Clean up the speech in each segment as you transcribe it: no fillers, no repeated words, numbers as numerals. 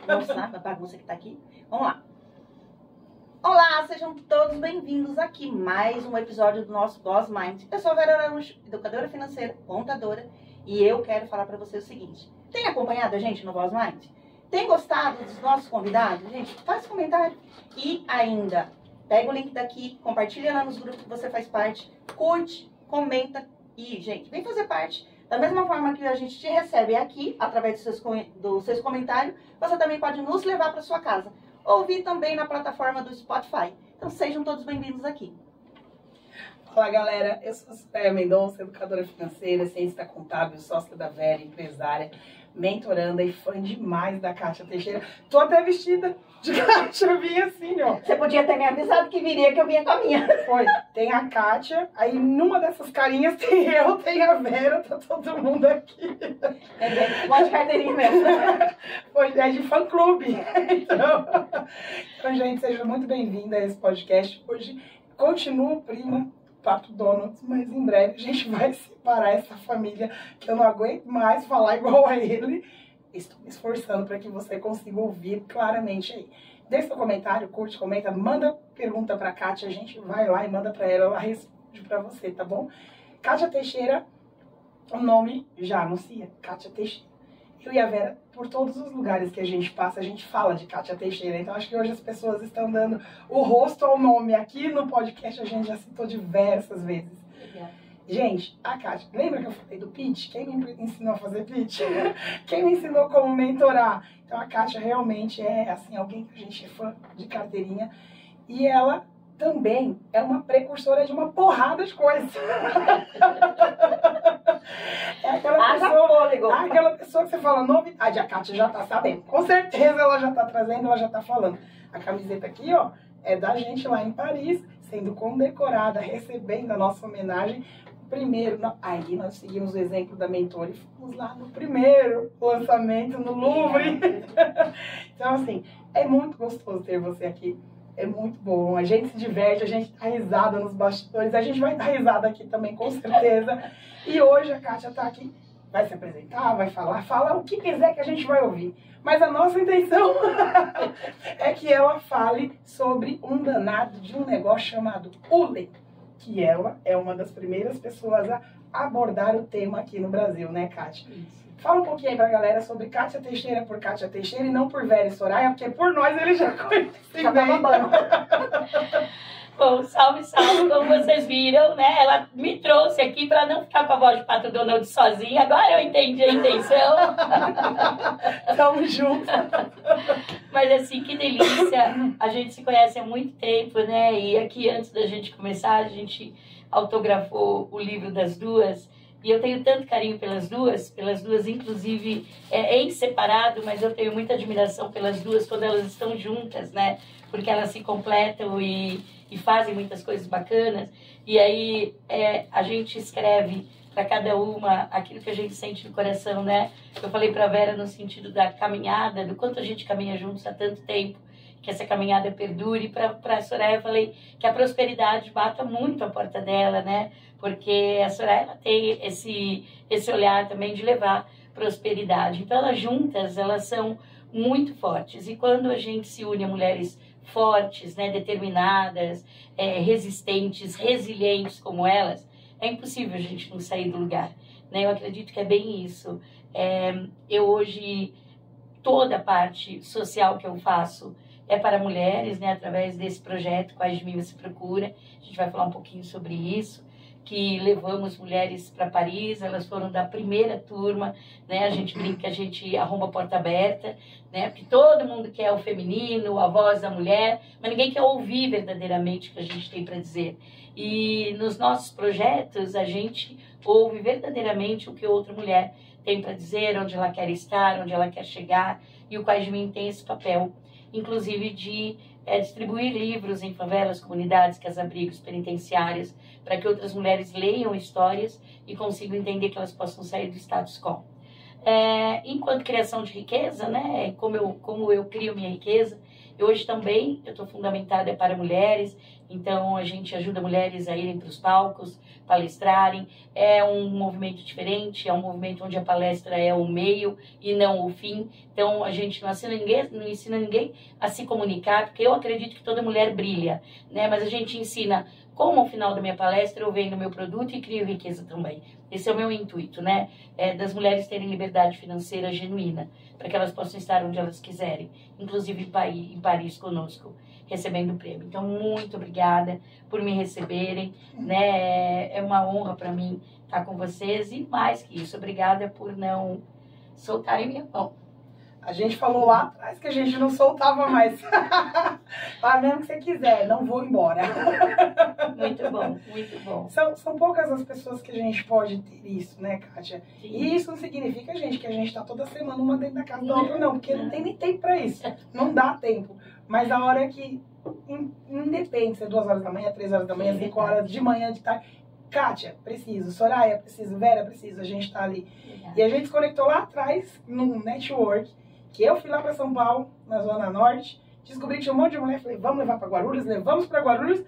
mostrar a bagunça que tá aqui. Vamos lá. Olá, sejam todos bem-vindos aqui mais um episódio do nosso Boss Mind. Eu sou a Vera Araújo, educadora financeira, contadora, e eu quero falar para você o seguinte. Tem acompanhado a gente no Boss Mind? Tem gostado dos nossos convidados? Gente, faz comentário. E ainda, pega o link daqui, compartilha lá nos grupos que você faz parte, curte, comenta e, gente, vem fazer parte. Da mesma forma que a gente te recebe aqui, através dos seus comentários, você também pode nos levar para sua casa. Ouvir também na plataforma do Spotify. Então sejam todos bem-vindos aqui. Olá, galera. Eu sou a Sofia Mendonça, educadora financeira, cientista contábil, sócia da Vera, empresária, mentoranda e fã demais da Kátia Teixeira. Tô até vestida de Kátia, eu vim assim, ó. Você podia ter me avisado que viria, que eu vinha com a minha. Foi. Tem a Kátia, aí numa dessas carinhas tem eu, tem a Vera, tá todo mundo aqui. Pode carteirinha mesmo. Foi, é de fã-clube. Então, gente, seja muito bem-vinda a esse podcast. Hoje, continuo prima Pato Donald, mas em breve a gente vai separar essa família, que eu não aguento mais falar igual a ele. Estou me esforçando para que você consiga ouvir claramente aí. Deixe seu comentário, curte, comenta, manda pergunta para a Kátia, a gente vai lá e manda para ela responde para você, tá bom? Kátia Teixeira, o nome já anuncia, Kátia Teixeira. Eu e a Vera, por todos os lugares que a gente passa, a gente fala de Kátia Teixeira. Então, acho que hoje as pessoas estão dando o rosto ao nome. Aqui no podcast a gente já citou diversas vezes. Obrigada. Gente, a Kátia, lembra que eu falei do pitch? Quem me ensinou a fazer pitch? Quem me ensinou como mentorar? Então, a Kátia realmente é, assim, alguém que a gente é fã de carteirinha. E ela também é uma precursora de uma porrada de coisas. É aquela pessoa que você fala novidade, a Kátia já tá sabendo. Com certeza ela já tá trazendo, ela já tá falando. A camiseta aqui, ó, é da gente lá em Paris, sendo condecorada, recebendo a nossa homenagem. Primeiro, aí nós seguimos o exemplo da mentora e fomos lá no primeiro lançamento no Louvre. Então, assim, é muito gostoso ter você aqui. É muito bom, a gente se diverte, a gente dá risada nos bastidores, a gente vai dar risada aqui também, com certeza. E hoje a Kátia tá aqui, vai se apresentar, vai falar, fala o que quiser que a gente vai ouvir. Mas a nossa intenção é que ela fale sobre um danado de um negócio chamado ULE, que ela é uma das primeiras pessoas a abordar o tema aqui no Brasil, né, Kátia? Isso. Fala um pouquinho aí pra galera sobre Kátia Teixeira por Kátia Teixeira e não por Vera e Soraya, porque por nós ele já conhece bem. Bom, salve, salve, como vocês viram, né? Ela me trouxe aqui para não ficar com a voz de Pato Donald sozinha. Agora eu entendi a intenção. Tamo junto. Mas assim, que delícia. A gente se conhece há muito tempo, né? E aqui, antes da gente começar, a gente autografou o livro das duas. E eu tenho tanto carinho pelas duas inclusive em separado, mas eu tenho muita admiração pelas duas quando elas estão juntas, né? Porque elas se completam e fazem muitas coisas bacanas. E aí a gente escreve para cada uma aquilo que a gente sente no coração, né? Eu falei para a Vera no sentido da caminhada, do quanto a gente caminha juntos há tanto tempo, que essa caminhada perdure. Para a Soraya eu falei que a prosperidade bata muito a porta dela, né? Porque a Soraya ela tem esse olhar também de levar prosperidade. Então, elas juntas, elas são muito fortes. E quando a gente se une a mulheres fortes, né, determinadas, resistentes, resilientes como elas, é impossível a gente não sair do lugar. Né? Eu acredito que é bem isso. Eu hoje, toda a parte social que eu faço é para mulheres, né, através desse projeto Quais de Mim Você Procura. A gente vai falar um pouquinho sobre isso, que levamos mulheres para Paris, elas foram da primeira turma, né? A gente brinca que a gente arruma a porta aberta, né? Porque todo mundo quer o feminino, a voz da mulher, mas ninguém quer ouvir verdadeiramente o que a gente tem para dizer. E nos nossos projetos, a gente ouve verdadeiramente o que outra mulher tem para dizer, onde ela quer estar, onde ela quer chegar, e o Quais de Mim tem esse papel, inclusive de distribuir livros em favelas, comunidades, casa-abrigos, penitenciárias, para que outras mulheres leiam histórias e consigam entender que elas possam sair do status quo. Enquanto criação de riqueza, né, como eu crio minha riqueza, E hoje também eu estou fundamentada para mulheres, então a gente ajuda mulheres a irem para os palcos, palestrarem. É um movimento diferente, é um movimento onde a palestra é o meio e não o fim. Então a gente não ensina ninguém a se comunicar, porque eu acredito que toda mulher brilha, né? Mas a gente ensina como ao final da minha palestra eu vendo meu produto e crio riqueza também. Esse é o meu intuito, né? Das mulheres terem liberdade financeira genuína, para que elas possam estar onde elas quiserem, inclusive em Paris conosco, recebendo o prêmio. Então, muito obrigada por me receberem, né? É uma honra para mim estar com vocês e mais que isso, obrigada por não soltarem minha mão. A gente falou lá atrás que a gente não soltava mais. Fala mesmo que você quiser, não vou embora. Muito bom, muito bom. São poucas as pessoas que a gente pode ter isso, né, Kátia? Sim. E isso não significa, gente, que a gente tá toda semana uma dentro da casa da outra, não. Porque não tem nem tempo pra isso. Não dá tempo. Mas a hora que independe, se é 2 horas da manhã, 3 horas da manhã, 5 horas de manhã, de tarde. Kátia, preciso. Soraya, preciso. Vera, preciso. A gente tá ali. Obrigada. E a gente se conectou lá atrás, no network, que eu fui lá para São Paulo, na Zona Norte, descobri que tinha um monte de mulher, falei, vamos levar para Guarulhos, levamos para Guarulhos.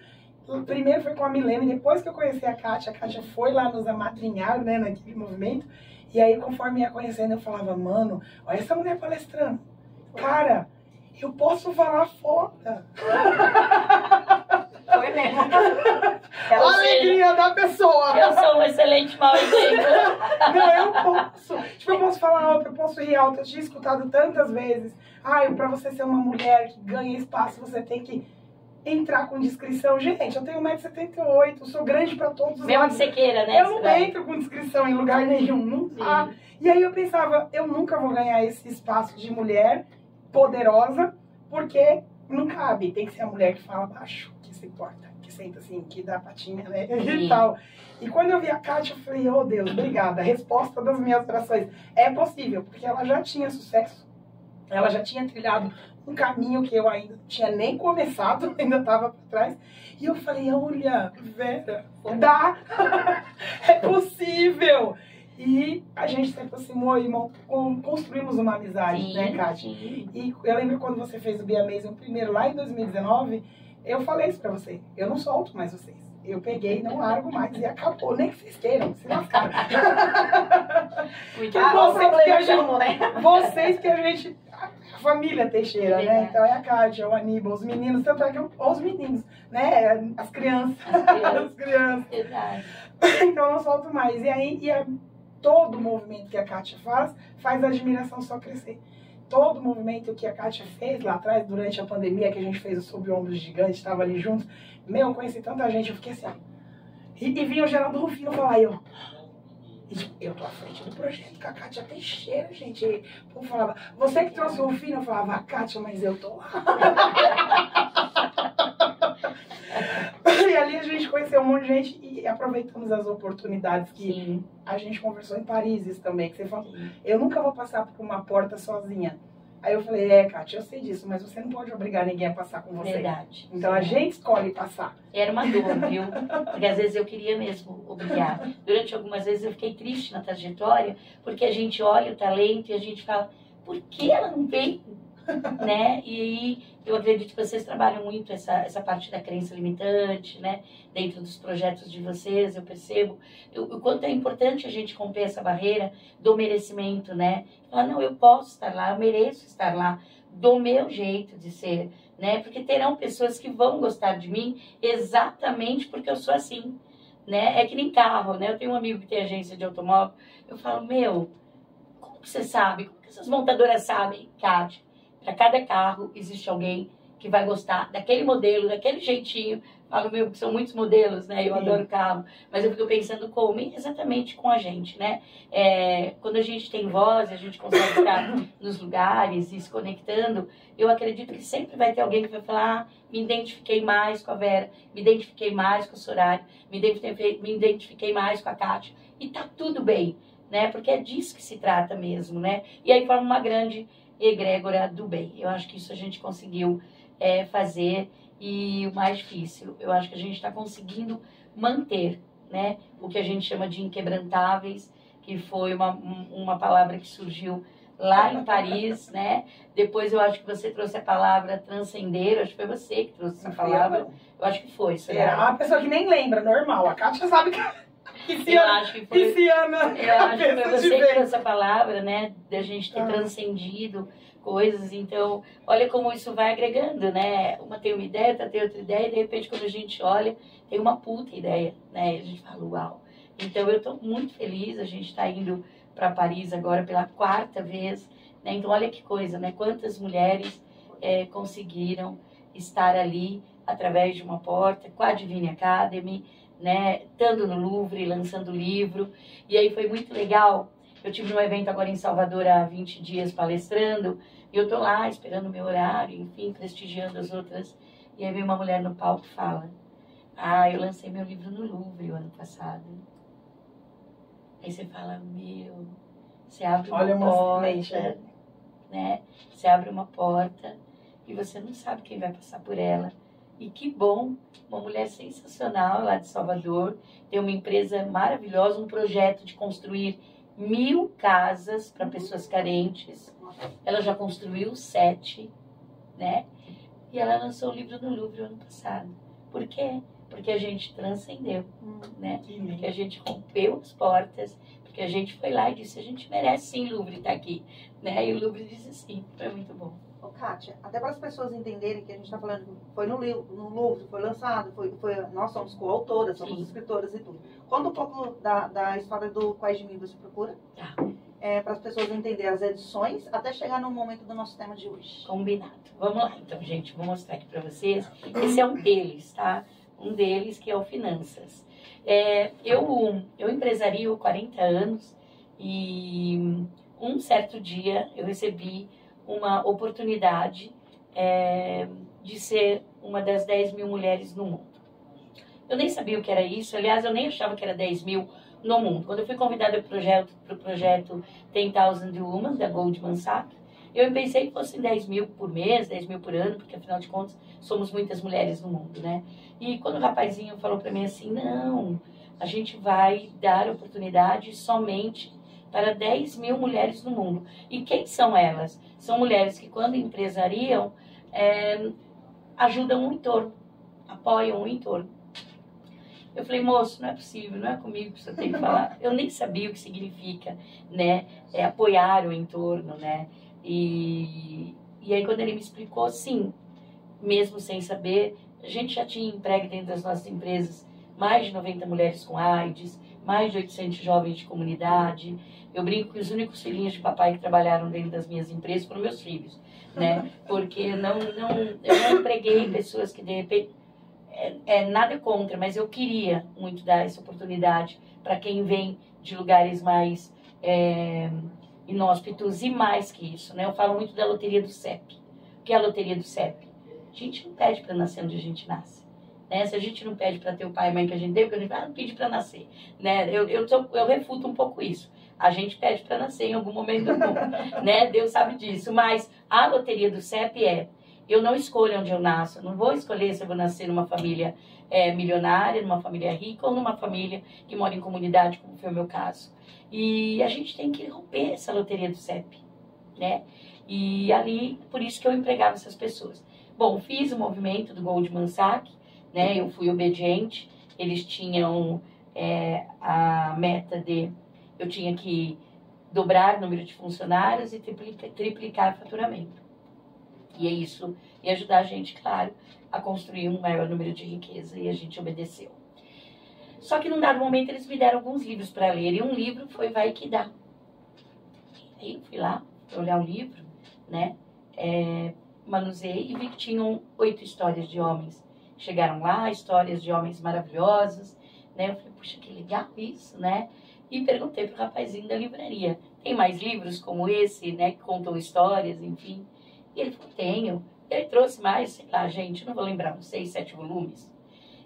Primeiro foi com a Milena, depois que eu conheci a Kátia foi lá nos amadrinhar, né, naquele movimento. E aí, conforme ia conhecendo, eu falava, mano, olha essa mulher palestrando. Cara, eu posso falar foda. Foi mesmo. A alegria da pessoa. Eu sou um excelente mau exemplo. Não, eu posso. Tipo, eu posso falar alto, eu posso rir alto. Eu tinha escutado tantas vezes. Pra você ser uma mulher que ganha espaço, você tem que entrar com discrição. Gente, eu tenho 1,78 m, sou grande pra todos os Mesmo que lados. você queira, né? Eu não entro com discrição em lugar nenhum. Não dá. E aí eu pensava, eu nunca vou ganhar esse espaço de mulher poderosa, porque não cabe. Tem que ser a mulher que fala baixo, que se importa, que senta assim, que dá patinha, né? E tal. E quando eu vi a Kátia, eu falei, oh Deus, obrigada. A resposta das minhas orações é possível, porque ela já tinha sucesso. Ela já tinha trilhado um caminho que eu ainda não tinha nem começado, ainda estava para trás. E eu falei, olha, Vera, dá! É possível! E a gente se aproximou e construímos uma amizade, Sim, né, Kátia? sim. E eu lembro quando você fez o Be Amazing primeiro, lá em 2019, eu falei isso pra você. Eu não solto mais vocês. Eu peguei, não largo mais e acabou. Nem que vocês queiram, se lascaram. Muito Ah, bom. o problema chamou, né? Vocês que a gente... A família Teixeira, É né? Então é a Kátia, o Aníbal, os meninos, tanto é que os meninos, né? As crianças. As crianças. Verdade. Então eu não solto mais. E aí, todo o movimento que a Kátia faz a admiração só crescer. Todo o movimento que a Kátia fez lá atrás, durante a pandemia, que a gente fez o Sob Ombros Gigantes, estava ali juntos. Meu, eu conheci tanta gente, eu fiquei assim, ó. E vinha o Geraldo Rufino falar, eu tô à frente do projeto com a Kátia Teixeira, gente. O povo falava, você que trouxe o Rufino? Eu falava, a Kátia, mas eu tô lá. E ali a gente conheceu um monte de gente e aproveitamos as oportunidades que Sim. a gente conversou em Paris também, que você falou, eu nunca vou passar por uma porta sozinha. Aí eu falei, Kátia, eu sei disso, mas você não pode obrigar ninguém a passar com você. Verdade. Então a gente escolhe passar. Era uma dor, viu? Porque às vezes eu queria mesmo obrigar. Durante algumas vezes eu fiquei triste na trajetória, porque a gente olha o talento e a gente fala, por que ela não veio? Né? E aí eu acredito que vocês trabalham muito essa parte da crença limitante, né? Dentro dos projetos de vocês, eu percebo o quanto é importante a gente romper essa barreira do merecimento, né? Falar, não, eu posso estar lá, eu mereço estar lá, do meu jeito de ser, né? Porque terão pessoas que vão gostar de mim exatamente porque eu sou assim, né? É que nem carro, né? Eu tenho um amigo que tem agência de automóvel, eu falo, meu, como que você sabe? Como que essas montadoras sabem, Kátia? Para cada carro existe alguém que vai gostar daquele modelo, daquele jeitinho. Falo meu, que são muitos modelos, né? Eu adoro carro, mas eu fico pensando como exatamente com a gente, né? Quando a gente tem voz, a gente consegue estar nos lugares e se conectando, eu acredito que sempre vai ter alguém que vai falar, me identifiquei mais com a Vera, me identifiquei mais com a Soraya, me identifiquei mais com a Kátia. E tá tudo bem, né? Porque é disso que se trata mesmo, né? E aí forma uma grande egrégora do bem. Eu acho que isso a gente conseguiu fazer. E o mais difícil, eu acho que a gente está conseguindo manter, né, o que a gente chama de inquebrantáveis, que foi uma palavra que surgiu lá em Paris, né? Depois eu acho que você trouxe a palavra transcender, acho que foi você que trouxe essa palavra. Eu acho que foi, É uma pessoa que nem lembra, normal. A Kátia sabe que eu acho que foi, pisciana. eu acho que foi você que trouxe essa palavra, né? Da gente ter transcendido coisas. Então, olha como isso vai agregando, né? Uma tem uma ideia, outra tem outra ideia, e de repente quando a gente olha, tem uma puta ideia, né? E a gente fala, uau. Então, eu estou muito feliz, a gente está indo para Paris agora pela 4ª vez, né? Então, olha que coisa, né? Quantas mulheres conseguiram estar ali através de uma porta, com a Divine Academy, né? Estando no Louvre, lançando livro. E aí foi muito legal. Eu tive um evento agora em Salvador há 20 dias palestrando, e eu tô lá esperando o meu horário, enfim, prestigiando as outras. E aí vem uma mulher no palco e fala, eu lancei meu livro no Louvre o ano passado. Aí você fala, você abre uma porta, né? Você abre uma porta e você não sabe quem vai passar por ela. E que bom, uma mulher sensacional lá de Salvador, tem uma empresa maravilhosa, um projeto de construir 1000 casas para pessoas carentes. Ela já construiu 7, né? E ela lançou o livro no Louvre o ano passado. Por quê? Porque a gente transcendeu, né? Porque a gente rompeu as portas, porque a gente foi lá e disse, a gente merece sim Louvre estar aqui, né? E o Louvre disse sim, foi muito bom. Ô, Kátia, até para as pessoas entenderem que a gente está falando, foi no Louvre, foi lançado, nós somos coautoras, somos escritoras e tudo. Conta um pouco da história do Quais de Mim Você Procura, para as pessoas entenderem as edições, até chegar no momento do nosso tema de hoje. Combinado. Vamos lá, então, gente, vou mostrar aqui para vocês. Esse é um deles, tá? Um deles que é o Finanças. Eu empresario 40 anos e um certo dia eu recebi uma oportunidade de ser uma das 10 mil mulheres no mundo. Eu nem sabia o que era isso, aliás, eu nem achava que era 10 mil no mundo. Quando eu fui convidada para o projeto 10,000 Women, da Goldman Sachs, eu pensei que fossem 10 mil por mês, 10 mil por ano, porque afinal de contas somos muitas mulheres no mundo, né? E quando o rapazinho falou para mim assim, não, a gente vai dar oportunidade somente para 10 mil mulheres no mundo. E quem são elas? São mulheres que quando empresariam, ajudam o entorno, apoiam o entorno. Eu falei, moço, não é possível, não é comigo que você tem que falar. Eu nem sabia o que significa, né, apoiar o entorno, né? E aí quando ele me explicou, sim, mesmo sem saber, a gente já tinha emprego dentro das nossas empresas, mais de 90 mulheres com AIDS, mais de 800 jovens de comunidade. Eu brinco que os únicos filhinhos de papai que trabalharam dentro das minhas empresas foram meus filhos, né? Porque eu não empreguei pessoas que de repente... nada contra, mas eu queria muito dar essa oportunidade para quem vem de lugares mais inóspitos e mais que isso, né? Eu falo muito da loteria do CEP. O que é a loteria do CEP? A gente não pede para nascer onde a gente nasce, né? Se a gente não pede para ter o pai e mãe que a gente teve, porque a gente não pede para nascer, né? Eu refuto um pouco isso. A gente pede para nascer em algum momento do mundo, né? Deus sabe disso. Mas a loteria do CEP eu não escolho onde eu nasço. Eu não vou escolher se eu vou nascer numa família milionária, numa família rica ou numa família que mora em comunidade, como foi o meu caso. E a gente tem que romper essa loteria do CEP, né? E ali, por isso que eu empregava essas pessoas. Bom, fiz o movimento do Goldman Sachs, né? Eu fui obediente. Eles tinham a meta de... Eu tinha que dobrar o número de funcionários e triplicar o faturamento. E é isso ia ajudar a gente, claro, a construir um maior número de riqueza. E a gente obedeceu. Só que num dado momento eles me deram alguns livros para ler. E um livro foi Vai Que Dá. Aí eu fui lá olhar o livro, né? Manuseei e vi que tinham 8 histórias de homens. Chegaram lá, histórias de homens maravilhosos, né? Eu falei, puxa, que legal isso, né? E perguntei pro rapazinho da livraria, tem mais livros como esse, né? Que contam histórias, enfim. E ele falou, tenho. Ele trouxe mais, sei lá, gente, não vou lembrar, uns 6, 7 volumes.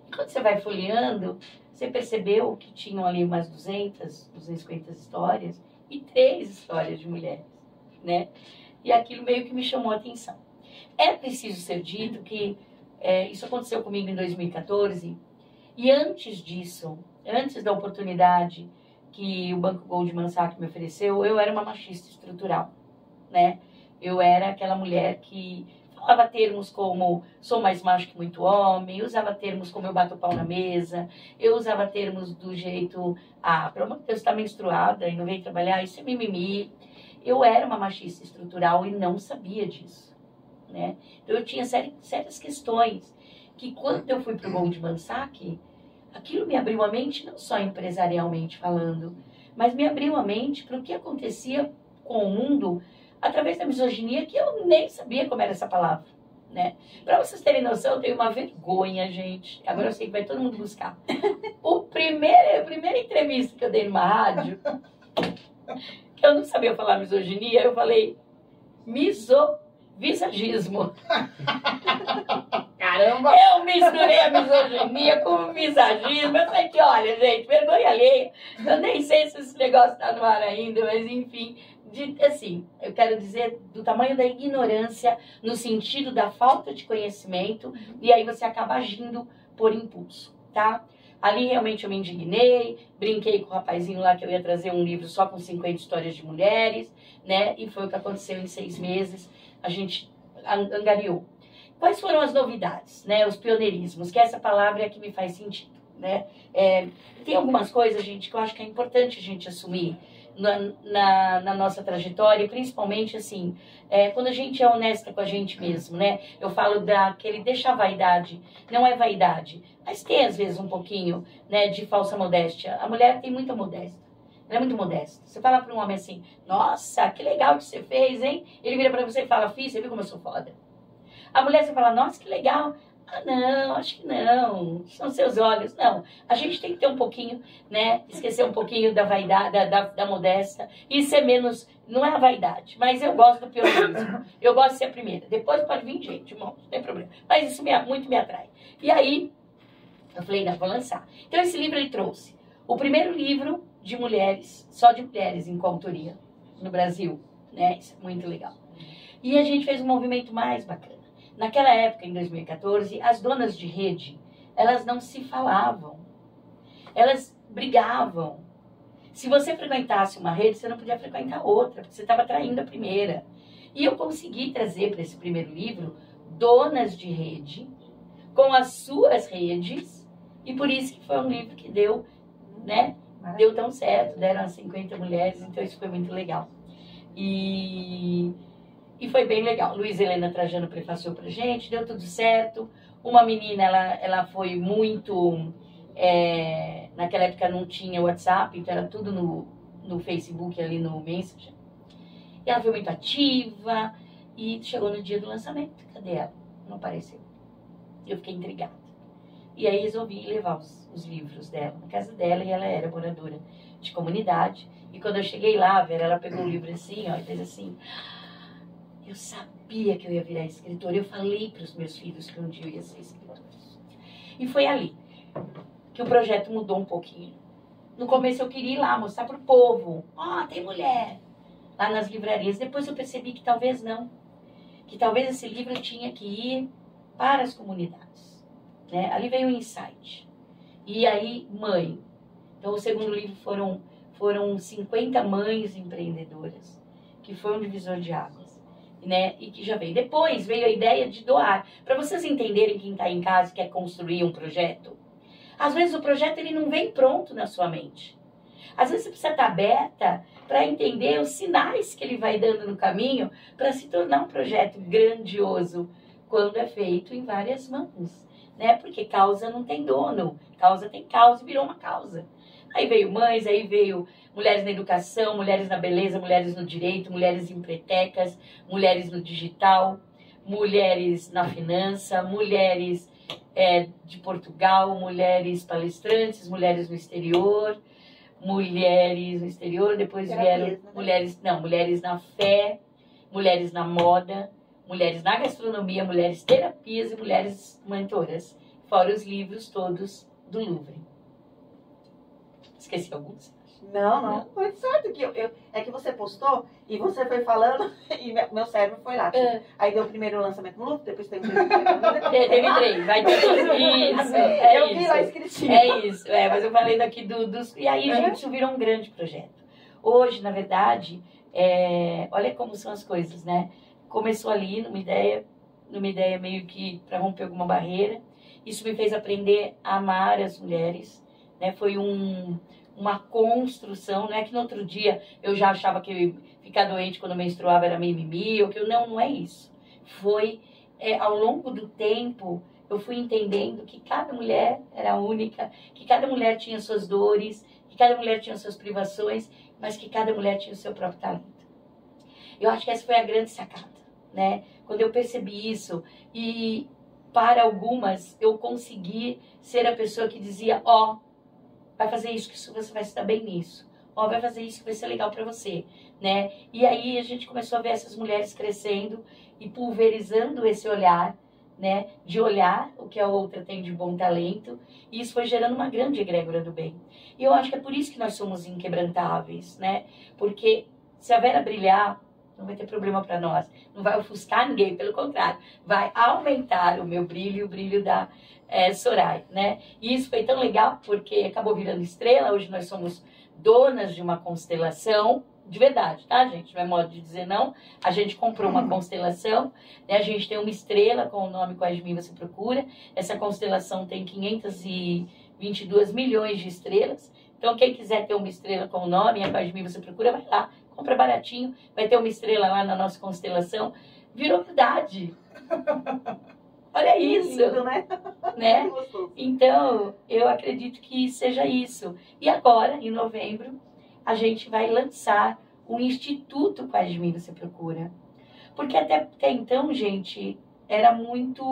E quando você vai folheando, você percebeu que tinham ali umas 250 histórias e 3 histórias de mulheres, né? E aquilo meio que me chamou a atenção. É preciso ser dito que isso aconteceu comigo em 2014 e antes disso, antes da oportunidade que o Banco Goldman Sachs me ofereceu, eu era uma machista estrutural, né? Eu era aquela mulher que falava termos como sou mais macho que muito homem, eu usava termos como eu bato o pau na mesa, eu usava termos do jeito, pelo amor de Deus, tá menstruada e não veio trabalhar, isso é mimimi. Eu era uma machista estrutural e não sabia disso, né? Então eu tinha sérias questões que quando eu fui pro Goldman Sachs, aquilo me abriu a mente, não só empresarialmente falando, mas me abriu a mente para o que acontecia com o mundo através da misoginia, que eu nem sabia como era essa palavra, né? Para vocês terem noção, eu tenho uma vergonha, gente. Agora eu sei que vai todo mundo buscar. A primeira entrevista que eu dei numa rádio, que eu não sabia falar misoginia, eu falei visagismo. Caramba! Eu misturei a misoginia com o visagismo. Eu falei que, olha, gente, vergonha alheia. Eu nem sei se esse negócio tá no ar ainda, mas enfim... assim, eu quero dizer do tamanho da ignorância no sentido da falta de conhecimento e aí você acaba agindo por impulso, tá? Ali realmente eu me indignei, brinquei com o rapazinho lá que eu ia trazer um livro só com 50 histórias de mulheres, né? E foi o que aconteceu em 6 meses, a gente angariou. Quais foram as novidades, né? Os pioneirismos, que essa palavra é a que me faz sentido, né? Tem algumas coisas, gente, que eu acho que é importante a gente assumir na nossa trajetória, principalmente assim, quando a gente é honesta com a gente mesmo, né? Eu falo daquele deixa a vaidade, não é vaidade, mas tem às vezes um pouquinho, né, de falsa modéstia. A mulher tem muita modéstia, ela é muito modesta. Você fala para um homem assim, nossa, que legal que você fez, hein? Ele vira para você e fala, filho, você viu como eu sou foda? A mulher, você fala, nossa, que legal. Ah, não, acho que não, são seus olhos. Não, a gente tem que ter um pouquinho, né, esquecer um pouquinho da vaidade, da modéstia, e ser menos, não é a vaidade, mas eu gosto do pioneirismo, eu gosto de ser a primeira, depois pode vir gente, irmão, não tem problema, mas isso muito me atrai. E aí, eu falei, não, vou lançar. Então esse livro ele trouxe o primeiro livro de mulheres, só de mulheres em coautoria no Brasil, né, isso é muito legal. E a gente fez um movimento mais bacana. Naquela época, em 2014, as donas de rede, elas não se falavam. Elas brigavam. Se você frequentasse uma rede, você não podia frequentar outra, porque você estava traindo a primeira. E eu consegui trazer para esse primeiro livro donas de rede, com as suas redes, e por isso que foi um livro que deu, né? Deu tão certo, deram as 50 mulheres, então isso foi muito legal. E foi bem legal. Luiz Helena Trajano prefaciou pra gente, deu tudo certo. Uma menina, ela foi muito... naquela época não tinha WhatsApp, então era tudo no Facebook, ali no Messenger. E ela foi muito ativa e chegou no dia do lançamento. Cadê ela? Não apareceu. Eu fiquei intrigada. E aí resolvi levar os livros dela na casa dela e ela era moradora de comunidade. E quando eu cheguei lá, Vera, ela pegou o livro assim, ó, e fez assim... Eu sabia que eu ia virar escritora. Eu falei para os meus filhos que um dia eu ia ser escritora. E foi ali que o projeto mudou um pouquinho. No começo eu queria ir lá mostrar para o povo. Tem mulher lá nas livrarias. Depois eu percebi que talvez não. Que talvez esse livro tinha que ir para as comunidades. Né? Ali veio um insight. E aí, mãe. Então o segundo livro foram 50 mães empreendedoras. Que foi um divisor de águas. Né? E que já veio. Depois veio a ideia de doar. Para vocês entenderem quem está em casa e quer construir um projeto. Às vezes o projeto ele não vem pronto na sua mente. Às vezes você precisa estar aberta para entender os sinais que ele vai dando no caminho para se tornar um projeto grandioso quando é feito em várias mãos. Né? Porque causa não tem dono. Causa tem causa e virou uma causa. Aí veio mães, aí veio mulheres na educação, mulheres na beleza, mulheres no direito, mulheres em empretecas, mulheres no digital, mulheres na finança, mulheres de Portugal, mulheres palestrantes, mulheres no exterior, depois vieram mulheres na fé, mulheres na moda, mulheres na gastronomia, mulheres terapias e mulheres mentoras, fora os livros todos do Louvre. Esqueci alguns? Não. Foi certo que é que você postou e você foi falando e meu cérebro foi lá. Tipo, aí deu o primeiro lançamento no Louvre, depois teve Teve 3, vai ter 2. Isso, eu vi lá escritinho. É isso, mas eu falei daqui dos... E aí, gente, isso virou um grande projeto. Hoje, na verdade, Olha como são as coisas, né? Começou ali numa ideia meio que para romper alguma barreira. Isso me fez aprender a amar as mulheres, né? Foi uma construção, não é que no outro dia eu já achava que ficar doente quando menstruava era mimimi, ou que não é isso. Foi, ao longo do tempo, eu fui entendendo que cada mulher era única, que cada mulher tinha suas dores, que cada mulher tinha suas privações, mas que cada mulher tinha o seu próprio talento. Eu acho que essa foi a grande sacada, né? Quando eu percebi isso, e para algumas eu consegui ser a pessoa que dizia, vai fazer isso, que você vai se dar bem nisso. Vai fazer isso que vai ser legal para você, né? E aí a gente começou a ver essas mulheres crescendo e pulverizando esse olhar, né? De olhar o que a outra tem de bom talento. E isso foi gerando uma grande egrégora do bem. E eu acho que é por isso que nós somos inquebrantáveis, né? Porque se a Vera brilhar, não vai ter problema para nós. Não vai ofuscar ninguém, pelo contrário. Vai aumentar o meu brilho e o brilho da Soraya, né? E isso foi tão legal porque acabou virando estrela. Hoje nós somos donas de uma constelação, de verdade, tá, gente? Não é modo de dizer não. A gente comprou uma constelação, né? A gente tem uma estrela com o nome Quais de Mim Você Procura. Essa constelação tem 522 milhões de estrelas. Então, quem quiser ter uma estrela com o nome, Quais de Mim Você Procura, vai lá, compra baratinho, vai ter uma estrela lá na nossa constelação. Virou verdade. Olha isso, lindo, né? né? Então, eu acredito que seja isso. E agora, em novembro, a gente vai lançar o Instituto Quais de Mim Você Procura. Porque até então, gente, era muito...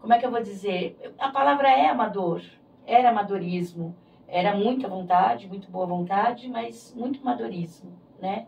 Como é que eu vou dizer? A palavra é amador. Era amadorismo. Era muita vontade, muito boa vontade, mas muito amadorismo, né?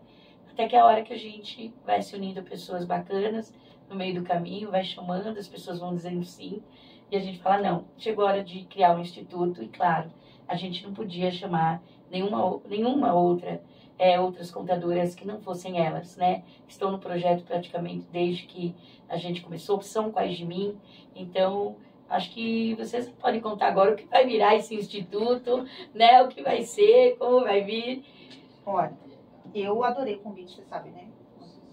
Até que a hora que a gente vai se unindo a pessoas bacanas no meio do caminho, vai chamando, as pessoas vão dizendo sim, e a gente fala, não, chegou a hora de criar um instituto, e claro, a gente não podia chamar nenhuma outras contadoras que não fossem elas, né? Estão no projeto praticamente desde que a gente começou, são Quais de Mim, então acho que vocês podem contar agora o que vai virar esse instituto, né? O que vai ser, como vai vir. Olha, eu adorei o convite, você sabe, né?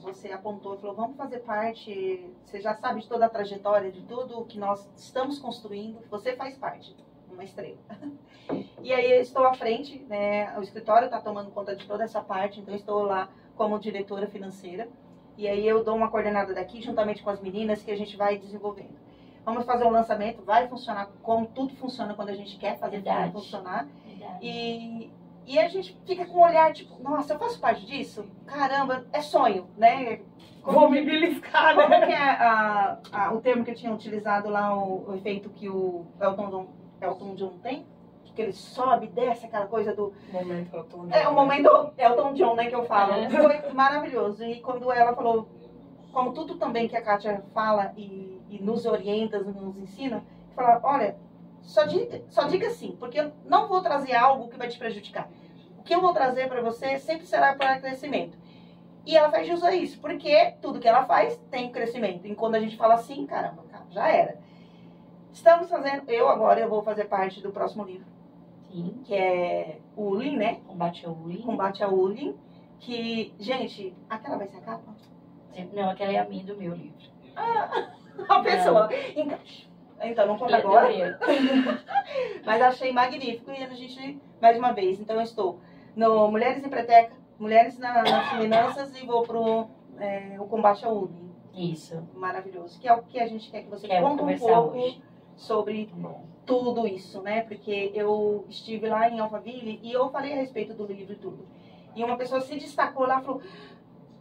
Você apontou e falou, vamos fazer parte, você já sabe de toda a trajetória, de tudo que nós estamos construindo, você faz parte, uma estrela. E aí eu estou à frente, né? O escritório está tomando conta de toda essa parte, então eu estou lá como diretora financeira. E aí eu dou uma coordenada daqui, juntamente com as meninas, que a gente vai desenvolvendo. Vamos fazer um lançamento, vai funcionar como tudo funciona quando a gente quer fazer tudo funcionar. E a gente fica com um olhar tipo, nossa, eu faço parte disso? Caramba, é sonho, né? Vou me beliscar, né? Como que é o termo que eu tinha utilizado lá, o efeito que o Elton John tem? Que ele sobe, desce, aquela coisa do... Momento Elton John. O momento Elton John, né, que eu falo. Foi maravilhoso. E quando ela falou, como tudo também que a Kátia fala e nos orienta, nos ensina, fala, olha, só diga sim, porque eu não vou trazer algo que vai te prejudicar. O que eu vou trazer para você sempre será para crescimento. E ela faz jus a isso, porque tudo que ela faz tem crescimento. E quando a gente fala assim, caramba, cara, já era. Estamos fazendo, eu vou fazer parte do próximo livro. Sim. Que é o Ulin, né? Combate ao Bullying. Combate ao Ulin. Que, gente, aquela vai ser a capa? Não, aquela é a minha do meu livro. A pessoa. Então, não conta agora. Mas achei magnífico e a gente, mais uma vez, então eu estou no Mulheres em Preteca, Mulheres nas Finanças e vou pro o Combate ao Ulin. Isso. Maravilhoso. Que é o que a gente quer que você conte um pouco hoje sobre tudo isso, né? Porque eu estive lá em Alphaville e eu falei a respeito do livro e tudo. E uma pessoa se destacou lá e falou,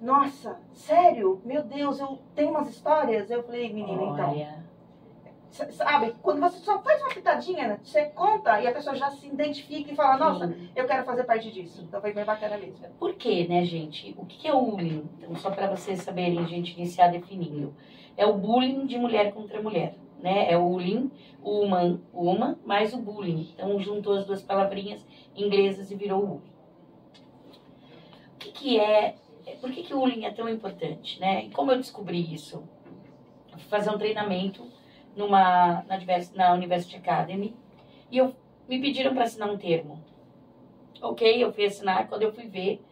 nossa, sério? Meu Deus, eu tenho umas histórias? Eu falei, menina, então... Sabe, quando você só faz uma pitadinha, você conta e a pessoa já se identifica e fala, nossa, eu quero fazer parte disso. Então foi bem bacana mesmo. Por quê, né, gente? O que é o bullying? Então, só para vocês saberem, a gente iniciar definindo. É o bullying de mulher contra mulher, né? É o bullying, uma, mais o bullying. Então, juntou as duas palavrinhas inglesas e virou o bullying. Por que o bullying é tão importante, né? E como eu descobri isso? Eu fui fazer um treinamento na University Academy e me pediram para assinar um termo. Ok, eu fui assinar, quando eu fui ver,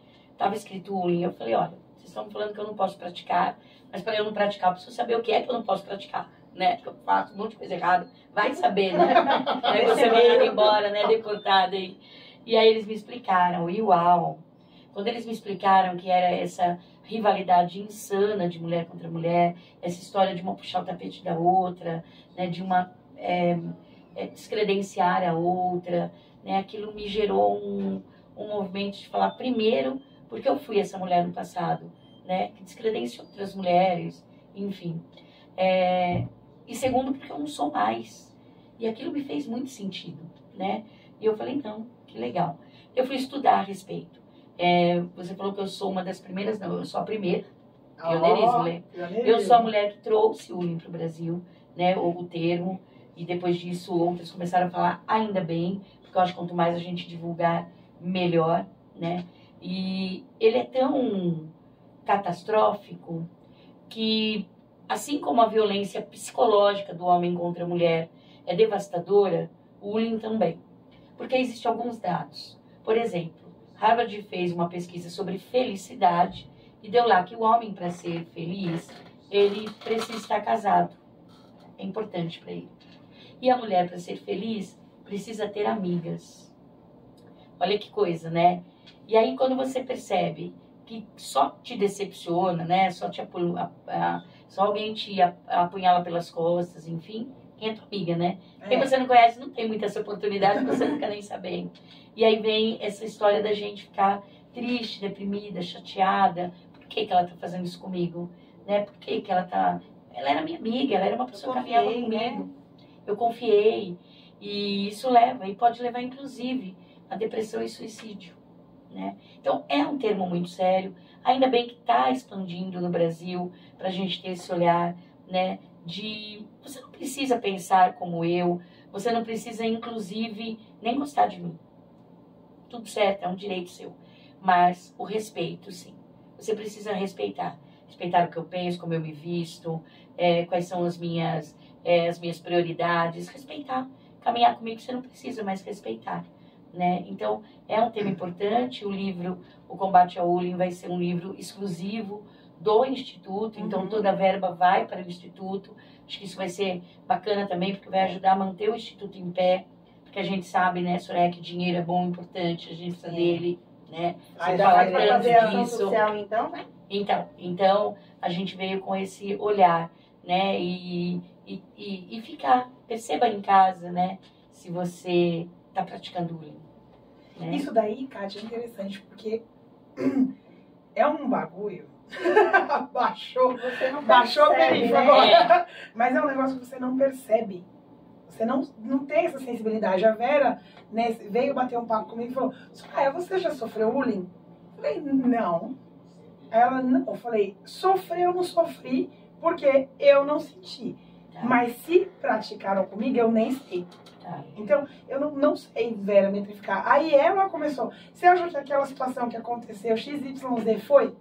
estava escrito bullying. Eu falei, olha, vocês estão falando que eu não posso praticar, mas para eu não praticar, eu preciso saber o que é que eu não posso praticar, né? Porque eu faço um monte de coisa errada. Vai saber, né? Aí você veio indo embora, né? Deportada aí. E aí eles me explicaram, e uau! Quando eles me explicaram que era essa rivalidade insana de mulher contra mulher, essa história de uma puxar o tapete da outra, né? De uma descredenciar a outra, né? Aquilo me gerou um movimento de falar, primeiro, porque eu fui essa mulher no passado, né? Que descredencia outras mulheres, enfim. E segundo, porque eu não sou mais. E aquilo me fez muito sentido, né? E eu falei, não, que legal. Eu fui estudar a respeito. Você falou que eu sou uma das primeiras, não, eu sou a primeira. Pioneirismo, né? Eu sou a mulher que trouxe o bullying para o Brasil, né? O termo. E depois disso, outras começaram a falar, ainda bem, porque eu acho que quanto mais a gente divulgar, melhor, né? E ele é tão catastrófico que, assim como a violência psicológica do homem contra a mulher é devastadora, o bullying também. Porque existem alguns dados. Por exemplo, Harvard fez uma pesquisa sobre felicidade e deu lá que o homem, para ser feliz, ele precisa estar casado. É importante para ele. E a mulher, para ser feliz, precisa ter amigas. Olha que coisa, né? E aí, quando você percebe que só te decepciona, né? Só alguém te apunhala pelas costas, enfim, quem é tua amiga, né? Quem você não conhece não tem muita essa oportunidade, você não quer nem saber. E aí vem essa história da gente ficar triste, deprimida, chateada. Por que ela tá fazendo isso comigo? Né? Por que ela tá... Ela era minha amiga, ela era uma pessoa que caminhava comigo. Né? Eu confiei. E isso leva, e pode levar, inclusive, a depressão e suicídio. Né? Então, é um termo muito sério. Ainda bem que está expandindo no Brasil, para a gente ter esse olhar, né, de... Você não precisa pensar como eu, você não precisa, inclusive, nem gostar de mim. Tudo certo, é um direito seu. Mas o respeito, sim. Você precisa respeitar. Respeitar o que eu penso, como eu me visto, quais são as minhas prioridades. Respeitar. Caminhar comigo, você não precisa mais respeitar. Né? Então, é um tema importante. O livro, O Combate ao Bullying, vai ser um livro exclusivo do Instituto. Então, toda a verba vai para o Instituto. Acho que isso vai ser bacana também, porque vai ajudar a manter o Instituto em pé. Porque a gente sabe, né, Soraya, que dinheiro é bom, importante, a gente precisa dele, né? Você vai fazer ação social, então, né? Então, a gente veio com esse olhar, né? E ficar, perceba em casa, né? Se você está praticando bullying. Né? Isso daí, Kátia, é interessante, porque é um bagulho. Baixou a perifa agora. Mas é um negócio que você não percebe. Você não tem essa sensibilidade. A Vera, né, veio bater um papo comigo e falou, Soraya, você já sofreu bullying? Eu falei, não. Ela, não. Eu falei, sofrer eu não sofri, porque eu não senti. Mas se praticaram comigo, eu nem sei. Então, eu não sei, Vera, metrificar. Aí ela começou. Você acha que aquela situação que aconteceu, XYZ, foi?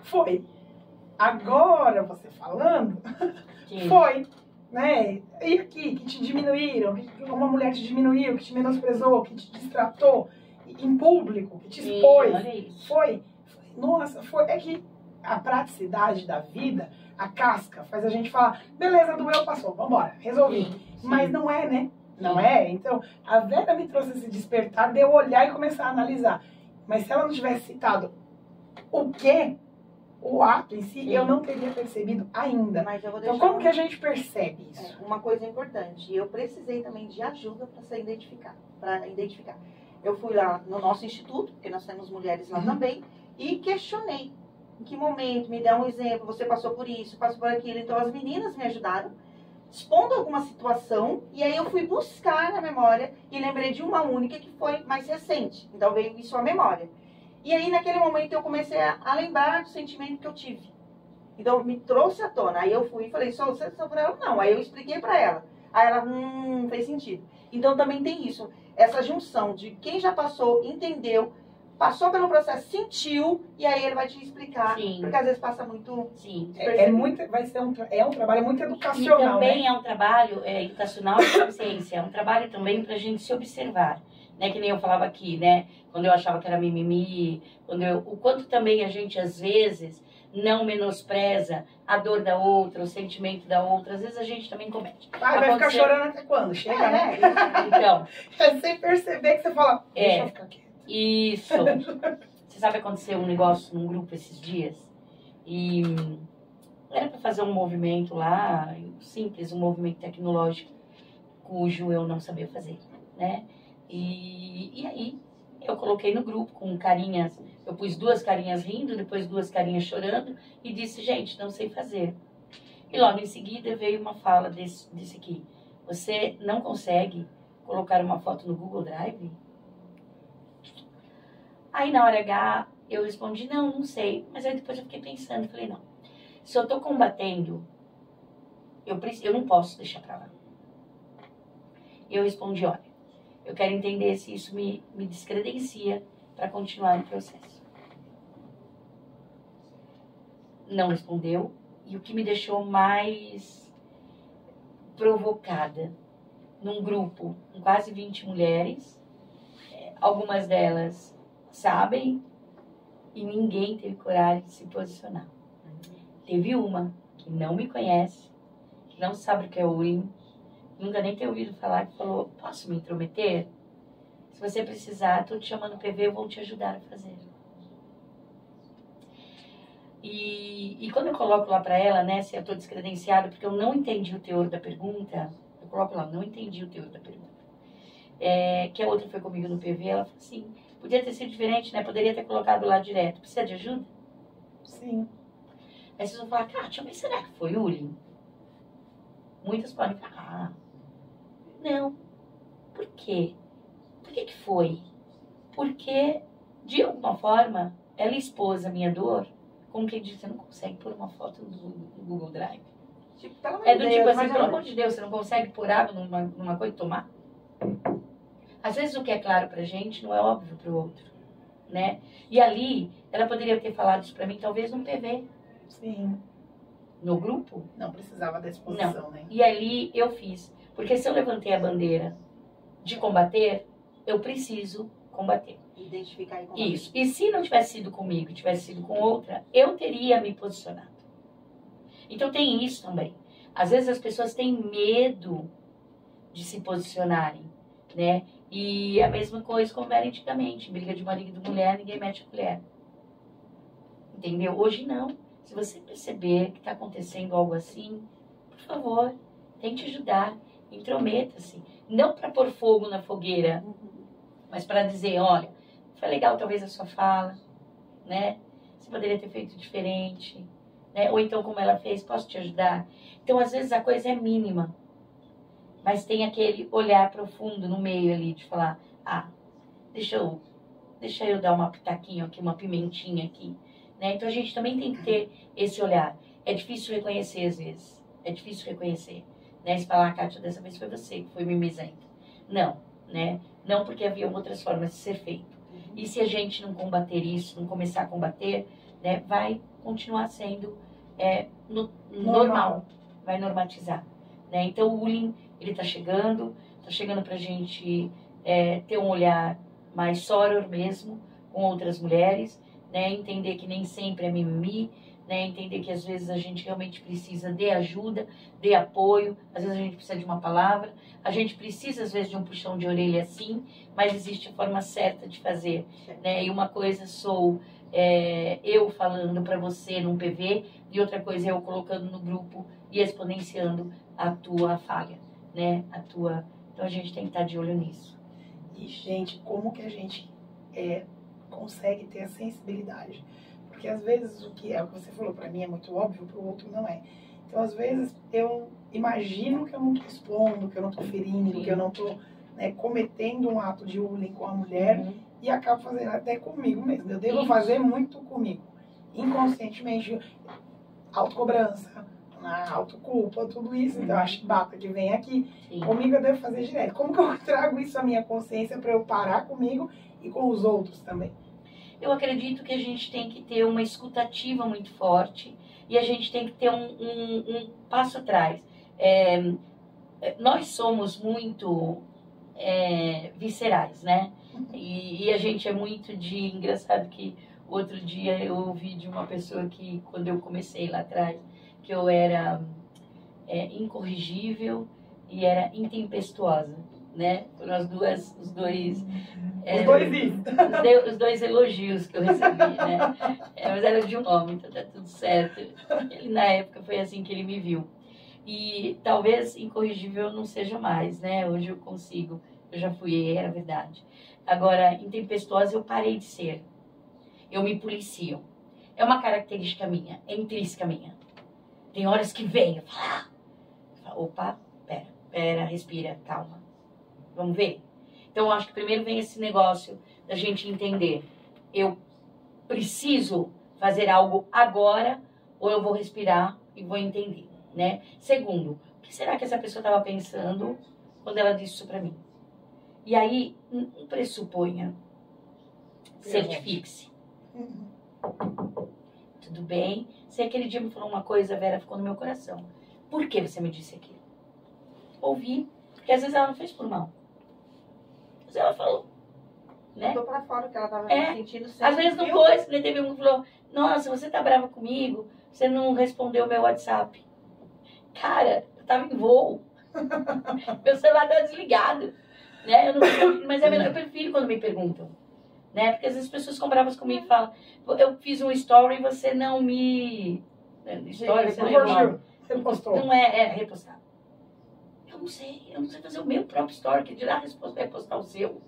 Foi. Agora, você falando, sim. Foi. Né? E aqui, que te diminuíram, que uma mulher te diminuiu, que te menosprezou, que te distratou em público, que te expôs. Sim, foi. Nossa, foi. É que a praticidade da vida, a casca, faz a gente falar, beleza, doeu, passou, vambora, resolvi. Sim. Mas não é, né? Não é? Então, a Vera me trouxe esse despertar de eu olhar e começar a analisar. Mas se ela não tivesse citado o quê? O ato em si, sim, eu não teria percebido ainda. Mas eu vou então, como que a gente percebe isso? Uma coisa importante. Eu precisei também de ajuda para identificar. Eu fui lá no nosso instituto, porque nós temos mulheres lá também, e questionei. Em que momento? Me dá um exemplo. Você passou por isso, passou por aquilo. Então, as meninas me ajudaram, expondo alguma situação, e aí eu fui buscar na memória e lembrei de uma única que foi mais recente. Então, veio isso à memória. E aí, naquele momento, eu comecei a lembrar do sentimento que eu tive. Então, me trouxe à tona. Aí eu fui e falei, você sofreu ela? Não. Aí eu expliquei pra ela. Aí ela, fez sentido. Então, também tem isso. Essa junção de quem já passou, entendeu, passou pelo processo, sentiu, e aí ele vai te explicar. Sim. Porque às vezes passa muito... Sim. É um trabalho muito educacional, e também, né? É um trabalho educacional de consciência. É um trabalho também pra gente se observar. né? Que nem eu falava aqui, né? Quando eu achava que era mimimi, o quanto também a gente, às vezes, não menospreza a dor da outra, o sentimento da outra. Às vezes a gente também comete. Vai ficar chorando até quando? Chega, né? Então. É sem perceber que você fala, deixa eu ficar quieta. Isso. Você sabe, aconteceu um negócio num grupo esses dias? E era para fazer um movimento lá, simples, um movimento tecnológico, cujo eu não sabia fazer, né? E aí, eu coloquei no grupo com carinhas, eu pus 2 carinhas rindo, depois 2 carinhas chorando, e disse, gente, não sei fazer. E logo em seguida veio uma fala desse aqui, você não consegue colocar uma foto no Google Drive? Aí na hora H eu respondi, não sei, mas aí depois eu fiquei pensando, falei, não, se eu tô combatendo, eu não posso deixar pra lá. E eu respondi, olha, eu quero entender se isso me descredencia para continuar no processo. Não respondeu. E o que me deixou mais provocada, num grupo com quase 20 mulheres, algumas delas sabem e ninguém teve coragem de se posicionar. Teve uma que não me conhece, que não sabe o que é bullying, nunca nem tem ouvido falar, que falou, posso me intrometer? Se você precisar, estou te chamando no PV, eu vou te ajudar a fazer. E quando eu coloco lá para ela, né, se eu estou descredenciada, porque eu não entendi o teor da pergunta, eu coloco lá, não entendi o teor da pergunta. Que a outra foi comigo no PV, ela falou assim, podia ter sido diferente, né, poderia ter colocado lá direto. Precisa de ajuda? Sim. Aí vocês vão falar, Kátia, mas será que foi bullying? Muitas podem falar, não. Por quê? Por que foi? Porque, de alguma forma, ela expôs a minha dor, como quem diz, você não consegue pôr uma foto no Google Drive. Tipo, Tipo assim, pelo amor de Deus, você não consegue pôr água numa coisa e tomar? Às vezes o que é claro pra gente não é óbvio pro outro, né? E ali, ela poderia ter falado isso pra mim, talvez num PV. Sim. No grupo. Não precisava da exposição, né? E ali eu fiz. Porque se eu levantei a bandeira de combater, eu preciso combater. Identificar e combater. Isso. E se não tivesse sido comigo, tivesse sido com outra, eu teria me posicionado. Então tem isso também. Às vezes as pessoas têm medo de se posicionarem, né? E a mesma coisa como era antigamente. Briga de marido e mulher, ninguém mete a colher. Entendeu? Hoje não. Se você perceber que está acontecendo algo assim, por favor, tente ajudar, intrometa-se. Não para pôr fogo na fogueira, mas para dizer, olha, foi legal talvez a sua fala, né? Você poderia ter feito diferente, né? Ou então como ela fez, posso te ajudar? Então, às vezes a coisa é mínima, mas tem aquele olhar profundo no meio ali de falar, deixa eu dar uma pitaquinha aqui, uma pimentinha aqui. Né? Então a gente também tem que ter esse olhar. É difícil reconhecer às vezes. É difícil reconhecer. Né? Se falar, Kátia, dessa vez foi você que foi mimizenta. Não, né? Não, porque havia outras formas de ser feito. E se a gente não combater isso, não começar a combater, né, vai continuar sendo normal. Vai normatizar. Né? Então o bullying, ele tá chegando pra gente ter um olhar mais soror mesmo, com outras mulheres, né? Entender que nem sempre é mimimi, né? Entender que às vezes a gente realmente precisa de ajuda, de apoio, às vezes a gente precisa de uma palavra, a gente precisa às vezes de um puxão de orelha sim, mas existe a forma certa de fazer, né? E uma coisa sou eu falando para você num PV, e outra coisa é eu colocando no grupo e exponenciando a tua falha, né? Então a gente tem que estar de olho nisso. E, gente, como que a gente consegue ter a sensibilidade? Porque às vezes o que você falou pra mim é muito óbvio, pro outro não é. Então, às vezes, eu imagino que eu não tô expondo, que eu não tô ferindo, que eu não tô cometendo um ato de bullying com a mulher, e acabo fazendo até comigo mesmo. Eu devo fazer muito comigo. Inconscientemente, autocobrança, autoculpa, tudo isso. Então, a chibata que vem aqui, comigo eu devo fazer direto. Como que eu trago isso à minha consciência para eu parar comigo e com os outros também? Eu acredito que a gente tem que ter uma escutativa muito forte e a gente tem que ter um passo atrás. Nós somos muito viscerais, né? E a gente é muito engraçado que outro dia eu ouvi de uma pessoa que, quando eu comecei lá atrás, que eu era incorrigível e era intempestuosa, né? Foram os dois os dois elogios que eu recebi, né? Mas era de um homem, então tá tudo certo. Ele, na época, foi assim que ele me viu. E talvez incorrigível não seja mais, né? Hoje eu consigo, eu já fui, era verdade. Agora, intempestuosa eu parei de ser. Eu me policio. É uma característica minha, é intrínseca minha. Tem horas que vem, eu falo, opa, pera, respira, calma. Vamos ver? Então, eu acho que primeiro vem esse negócio da gente entender. Eu preciso fazer algo agora ou eu vou respirar e vou entender, né? Segundo, o que será que essa pessoa estava pensando quando ela disse isso para mim? E aí, não pressuponha. Certifique-se. Tudo bem? Se aquele dia me falou uma coisa, Vera, ficou no meu coração. Por que você me disse aquilo? Ouvi. Porque às vezes ela não fez por mal. Às vezes ela falou. Né? Tô pra fora que ela tava sentindo sempre. Às vezes não foi. Teve um que falou, nossa, você tá brava comigo? Você não respondeu o meu WhatsApp. Cara, eu tava em voo. Meu celular tava desligado. Né? Mas eu prefiro quando me perguntam. Né? Porque às vezes as pessoas ficam bravas comigo e falam, eu fiz um story e você não me... Story, você não repostou. Não é repostar. Eu não sei fazer o meu próprio story, que dirá repostar o seu.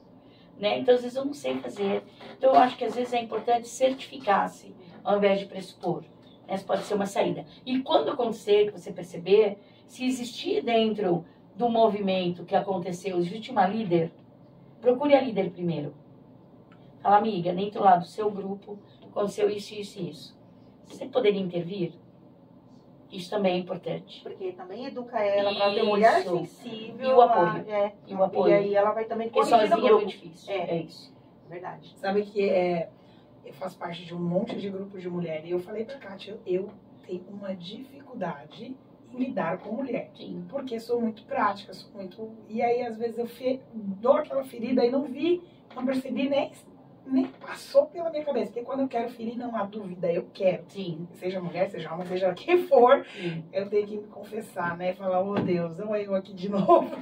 Né? Então, às vezes eu não sei fazer. Então, eu acho que às vezes é importante certificar-se, ao invés de pressupor. Essa pode ser uma saída. E quando acontecer, que você perceber, se existir dentro do movimento que aconteceu, existe uma líder, procure a líder primeiro. Fala, amiga, dentro lá do seu grupo, aconteceu isso, isso e isso. Você poderia intervir? Isso também é importante. Porque também educa ela para ter uma mulher sensível. E o apoio. E o apoio. E aí ela vai também corrigir no grupo. Porque sozinha é muito difícil. É isso. Verdade. Sabe que eu faço parte de um monte de grupos de mulher. E eu falei pra Kátia, eu tenho uma dificuldade em lidar com mulher. Sim. Porque sou muito prática, sou muito... E aí, às vezes, eu dou aquela ferida e não percebi, nem passou pela minha cabeça. Porque quando eu quero ferir, não há dúvida, eu quero. Sim. Seja mulher, seja homem, seja quem for, Sim. Eu tenho que me confessar, né? Falar, oh Deus, não é eu aqui de novo.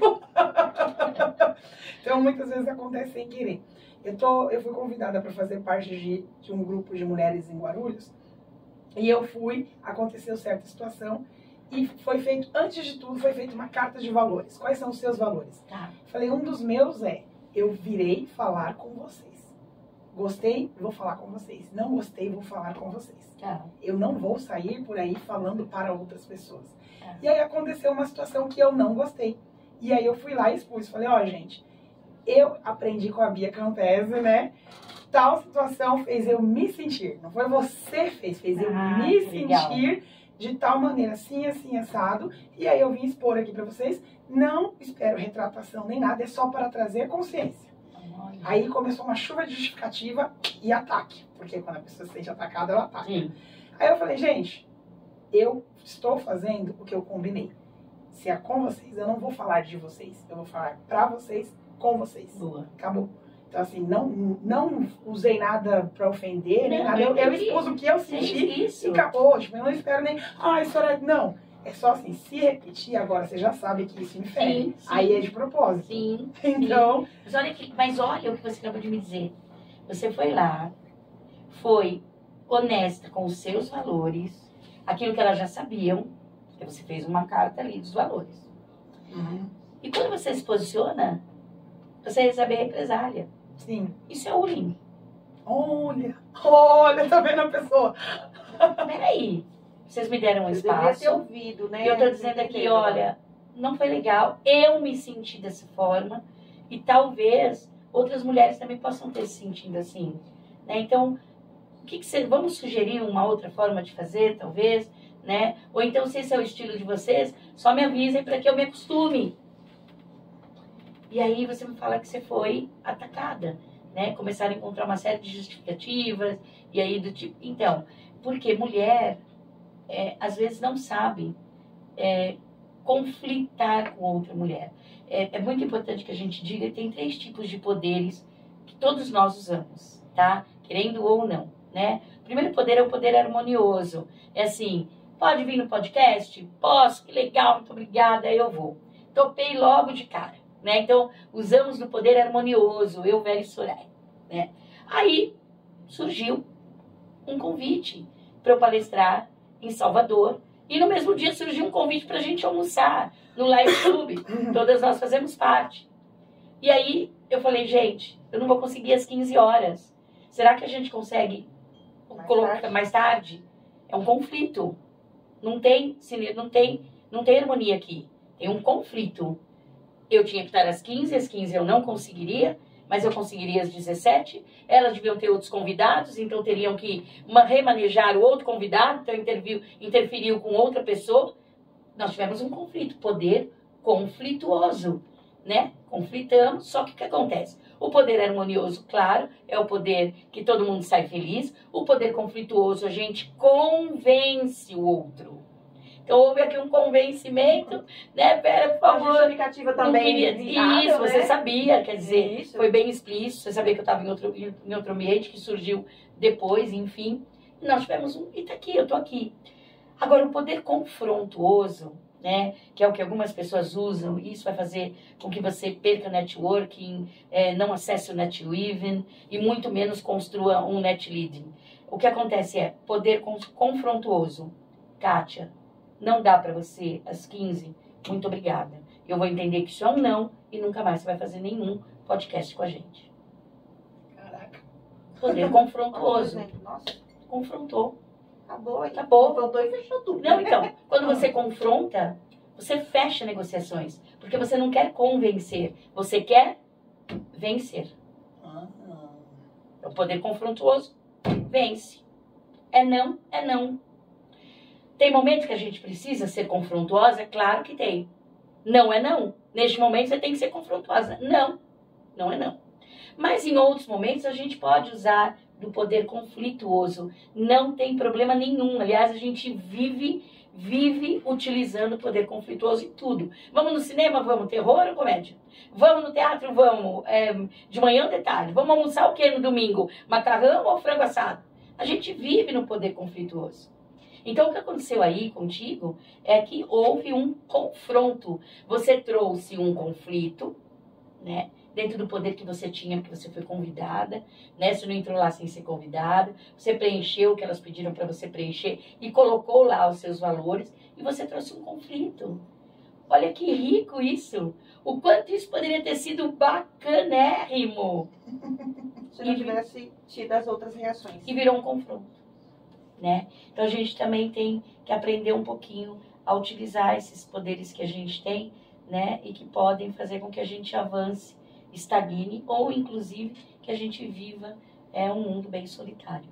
Então, muitas vezes acontece sem querer. Eu fui convidada para fazer parte de um grupo de mulheres em Guarulhos. E eu fui, aconteceu certa situação. E foi feito, antes de tudo, foi feita uma carta de valores. Quais são os seus valores? Tá. Falei, um dos meus eu virei falar com vocês. Gostei, vou falar com vocês. Não gostei, vou falar com vocês. Tá. Eu não vou sair por aí falando para outras pessoas. Tá. E aí aconteceu uma situação que eu não gostei. E aí eu fui lá e expus. Falei, gente, eu aprendi com a Bia Campese, né? Tal situação fez eu me sentir. Não foi você fez eu me sentir de tal maneira, assim, assim, assado. E aí eu vim expor aqui para vocês. Não espero retratação nem nada, é só para trazer consciência. Aí começou uma chuva de justificativa e ataque. Porque quando a pessoa se sente atacada, ela ataca. Sim. Aí eu falei, gente, eu estou fazendo o que eu combinei. Se é com vocês, eu não vou falar de vocês. Eu vou falar pra vocês, com vocês. Boa. Acabou. Então, assim, não usei nada pra ofender, nem nada. Eu expus o que eu senti isso. e acabou. Tipo, eu não espero nem, senhora, não. É só assim, se repetir agora, você já sabe que isso me fere. Sim. Aí é de propósito. Sim. Então... Sim. Mas olha o que você acabou de me dizer. Você foi lá, foi honesta com os seus valores, aquilo que elas já sabiam, porque você fez uma carta ali dos valores. Uhum. E quando você se posiciona, você recebe a represália. Sim. Isso é bullying. Olha, tá vendo a pessoa? Peraí. Vocês me deram um espaço. Deveria ter ouvido, né? E eu tô dizendo aqui, olha, não foi legal. Eu me senti dessa forma. E talvez outras mulheres também possam ter se sentido assim. Né? Então, vamos sugerir uma outra forma de fazer, talvez, né? Ou então, se esse é o estilo de vocês, só me avisem para que eu me acostume. E aí você me fala que você foi atacada, né? Começaram a encontrar uma série de justificativas, e aí do tipo... Então, porque mulher, às vezes não sabe conflitar com outra mulher. É muito importante que a gente diga que tem 3 tipos de poderes que todos nós usamos, tá? Querendo ou não, né? O primeiro poder é o poder harmonioso. É assim, pode vir no podcast? Posso, que legal, muito obrigada, eu vou. Topei logo de cara, né? Então, usamos do poder harmonioso, eu, Vera e Soraya, né? Aí, surgiu um convite para eu palestrar em Salvador. E no mesmo dia surgiu um convite para a gente almoçar no Live Club. Todas nós fazemos parte. E aí eu falei, gente, eu não vou conseguir às 15 horas. Será que a gente consegue colocar mais tarde? É um conflito. Não tem harmonia aqui. Tem um conflito. Eu tinha que estar às 15 eu não conseguiria, mas eu conseguiria às 17. Elas deviam ter outros convidados, então teriam que remanejar o outro convidado, então interferiu com outra pessoa. Nós tivemos um conflito, poder conflituoso, né? Conflitamos, só que o que acontece? O poder harmonioso, claro, é o poder que todo mundo sai feliz. O poder conflituoso, a gente convence o outro. Então, houve aqui um convencimento, né? Pera, por favor. A justificativa também. Isso, você sabia, quer dizer, isso. Foi bem explícito. Você sabia que eu estava em outro ambiente, que surgiu depois, enfim. E nós tivemos e tá aqui, eu tô aqui. Agora, o poder confrontuoso, né? Que é o que algumas pessoas usam, e isso vai fazer com que você perca networking, não acesse o NetWeaving e muito menos construa um NetLeading. O que acontece é poder confrontuoso. Kátia, não dá para você às 15, muito obrigada. Eu vou entender que isso é um não e nunca mais você vai fazer nenhum podcast com a gente. Caraca. Poder confrontuoso. Nossa, Confrontou. acabou. Acabou. Confrontou e fechou tudo. Não, então, quando você confronta, você fecha negociações. Porque você não quer convencer, você quer vencer. O poder confrontuoso vence. É não, é não. Tem momentos que a gente precisa ser confrontuosa? É claro que tem. Não é não. Neste momento você tem que ser confrontuosa. Não, não é não. Mas em outros momentos a gente pode usar do poder conflituoso. Não tem problema nenhum. Aliás, a gente vive utilizando o poder conflituoso em tudo. Vamos no cinema? Vamos. Terror ou comédia? Vamos no teatro? Vamos. De manhã ou de tarde? Vamos almoçar o quê no domingo? Macarrão ou frango assado? A gente vive no poder conflituoso. Então, o que aconteceu aí contigo é que houve um confronto. Você trouxe um conflito, né? Dentro do poder que você tinha, porque você foi convidada, né? Você não entrou lá sem ser convidada. Você preencheu o que elas pediram para você preencher e colocou lá os seus valores e você trouxe um conflito. Olha que rico isso. O quanto isso poderia ter sido bacanérrimo. Se não tivesse tido as outras reações. E virou um confronto. Né? Então a gente também tem que aprender um pouquinho a utilizar esses poderes que a gente tem, né? E que podem fazer com que a gente avance, estagne ou inclusive que a gente viva um mundo bem solitário,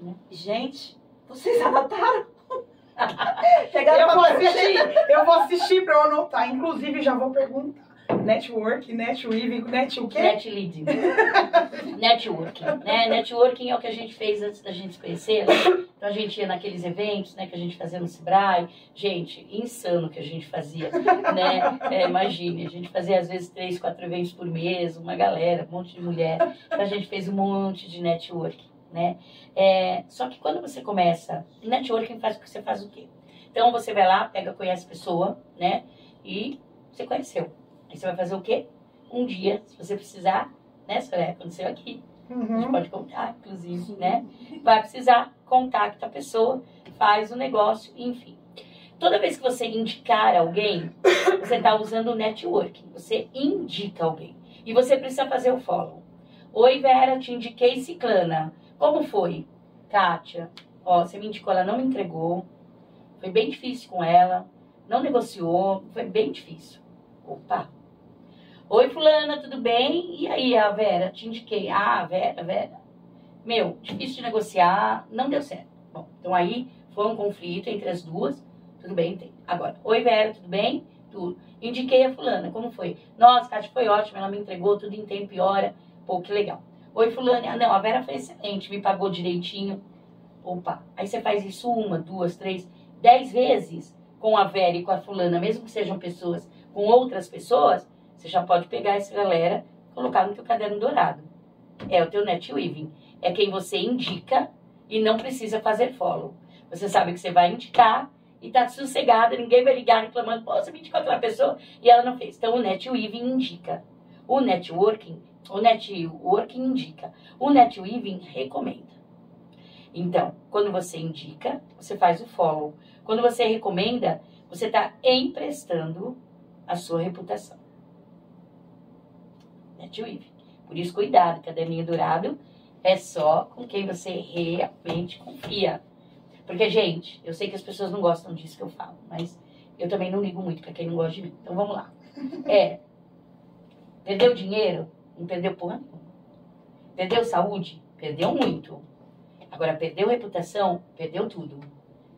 né? Gente, vocês anotaram? Eu vou assistir para eu anotar. Inclusive já vou perguntar. Network, netweaving, net o quê? Netleading. Networking, né? Networking é o que a gente fez antes da gente se conhecer. Né? Então a gente ia naqueles eventos, né, que a gente fazia no Sebrae. Gente, insano que a gente fazia, né? Imagine, a gente fazia às vezes 3, 4 eventos por mês, uma galera, um monte de mulher. Então a gente fez um monte de networking, né? Só que quando você começa, networking faz que você faz o quê? Então você vai lá, conhece a pessoa, né? E você conheceu. Aí você vai fazer o quê? Um dia, se você precisar, né, Soraya? Aconteceu aqui. A gente pode contar, inclusive, né? Vai precisar, contacta a pessoa, faz o negócio, enfim. Toda vez que você indicar alguém, você está usando o networking. Você indica alguém. E você precisa fazer o follow. Oi, Vera, te indiquei ciclana. Como foi? Kátia, você me indicou, ela não me entregou. Foi bem difícil com ela. Não negociou, foi bem difícil. Opa! Oi, fulana, tudo bem? E aí, a Vera? Te indiquei. Vera. Meu, difícil de negociar, não deu certo. Bom, então aí foi um conflito entre as duas. Tudo bem, tem. Agora, oi, Vera, tudo bem? Tudo. Indiquei a fulana, como foi? Nossa, Kátia, foi ótimo, ela me entregou tudo em tempo e hora. Pô, que legal. Oi, fulana. Não, a Vera foi excelente, me pagou direitinho. Opa, aí você faz isso 1, 2, 3, 10 vezes. com a Vera e com a fulana, mesmo que sejam pessoas com outras pessoas, você já pode pegar essa galera e colocar no teu caderno dourado. É o teu net weaving. É quem você indica e não precisa fazer follow. Você sabe que você vai indicar e tá sossegada, ninguém vai ligar reclamando, pô, você me indicou aquela pessoa e ela não fez. Então o net weaving indica. O networking indica. O net weaving recomenda. Então, quando você indica, você faz o follow. Quando você recomenda, você está emprestando a sua reputação. Netweaving. Por isso, cuidado, caderninho dourado é só com quem você realmente confia. Porque, gente, eu sei que as pessoas não gostam disso que eu falo, mas eu também não ligo muito para quem não gosta de mim. Então, vamos lá. Perdeu dinheiro? Não perdeu porra nenhuma. Perdeu saúde? Perdeu muito. Agora, perdeu reputação? Perdeu tudo.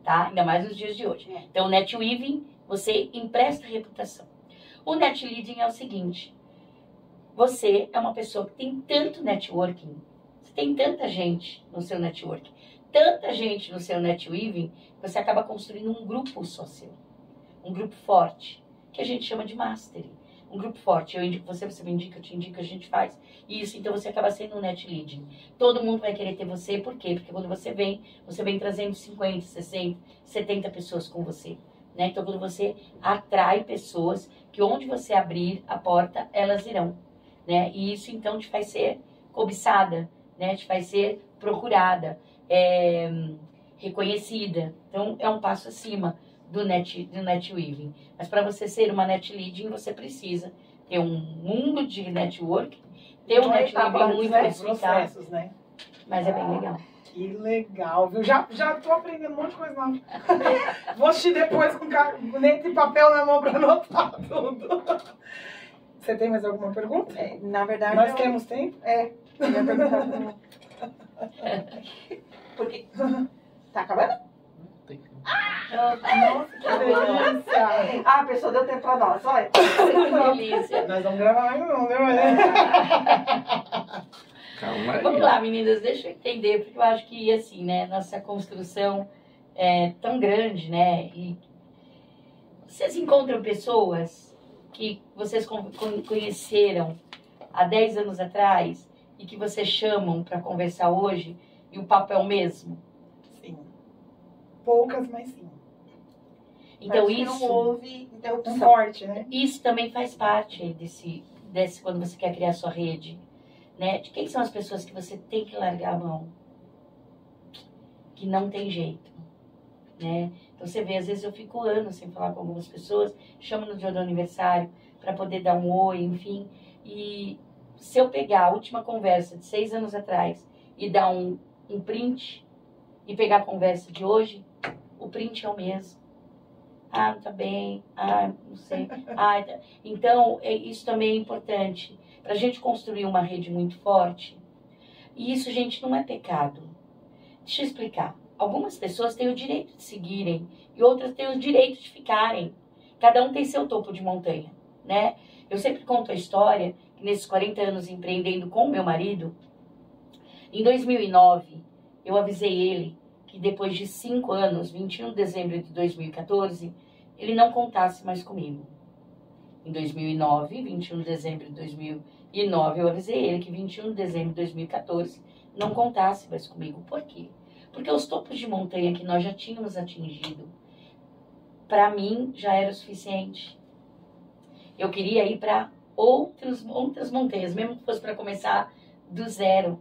Tá? Ainda mais nos dias de hoje. Então, o netweaving, você empresta reputação. O netleading é o seguinte. Você é uma pessoa que tem tanto networking. Você tem tanta gente no seu networking. Tanta gente no seu netweaving, que você acaba construindo um grupo só seu. Um grupo forte, que a gente chama de mastery. Um grupo forte, eu indico você, você me indica, eu te indico, a gente faz. Isso, então você acaba sendo um net leading. Todo mundo vai querer ter você, por quê? Porque quando você vem trazendo 50, 60, 70 pessoas com você. Né? Então quando você atrai pessoas, que onde você abrir a porta, elas irão. Né? E isso então te faz ser cobiçada, né? Te faz ser procurada, reconhecida. Então é um passo acima do netweaving. Mas para você ser uma net leading, você precisa ter um mundo de network, ter um netweaving muito respeitado. Né? Mas é bem legal. Que legal, viu? Já tô aprendendo um monte de coisa nova. Vou assistir depois com caneta e papel na mão para anotar tudo. Você tem mais alguma pergunta? Na verdade, nós temos tempo? Eu ia perguntar porque tá acabando? Nossa, que delícia! A pessoa deu tempo pra nós, olha. Que delícia. Nós vamos gravar mais não, né? Calma aí. Vamos lá, meninas, deixa eu entender, porque eu acho que, assim, né, nossa construção é tão grande, né, e vocês encontram pessoas que vocês conheceram há 10 anos atrás e que vocês chamam para conversar hoje e o papo é o mesmo? Sim. Poucas, mas sim. Então Parece que isso... não houve interrupção. Um forte, né? Isso também faz parte desse quando você quer criar sua rede, né? De quem são as pessoas que você tem que largar a mão, que não tem jeito, né? Então você vê, às vezes eu fico anos sem falar com algumas pessoas, chamo no dia do aniversário para poder dar um oi, enfim. E se eu pegar a última conversa de 6 anos atrás e dar um print e pegar a conversa de hoje, o print é o mesmo. Ah, não tá bem. Ah, não sei. Ah, tá. Então, isso também é importante. Para a gente construir uma rede muito forte. E isso, gente, não é pecado. Deixa eu explicar. Algumas pessoas têm o direito de seguirem e outras têm o direito de ficarem. Cada um tem seu topo de montanha, né? Eu sempre conto a história que nesses 40 anos empreendendo com o meu marido, em 2009, eu avisei ele que depois de 5 anos, 21 de dezembro de 2014, ele não contasse mais comigo. Em 2009, 21 de dezembro de 2009, eu avisei ele que 21 de dezembro de 2014 não contasse mais comigo. Por quê? Porque os topos de montanha que nós já tínhamos atingido, para mim, já era o suficiente. Eu queria ir para outras montanhas, mesmo que fosse para começar do zero.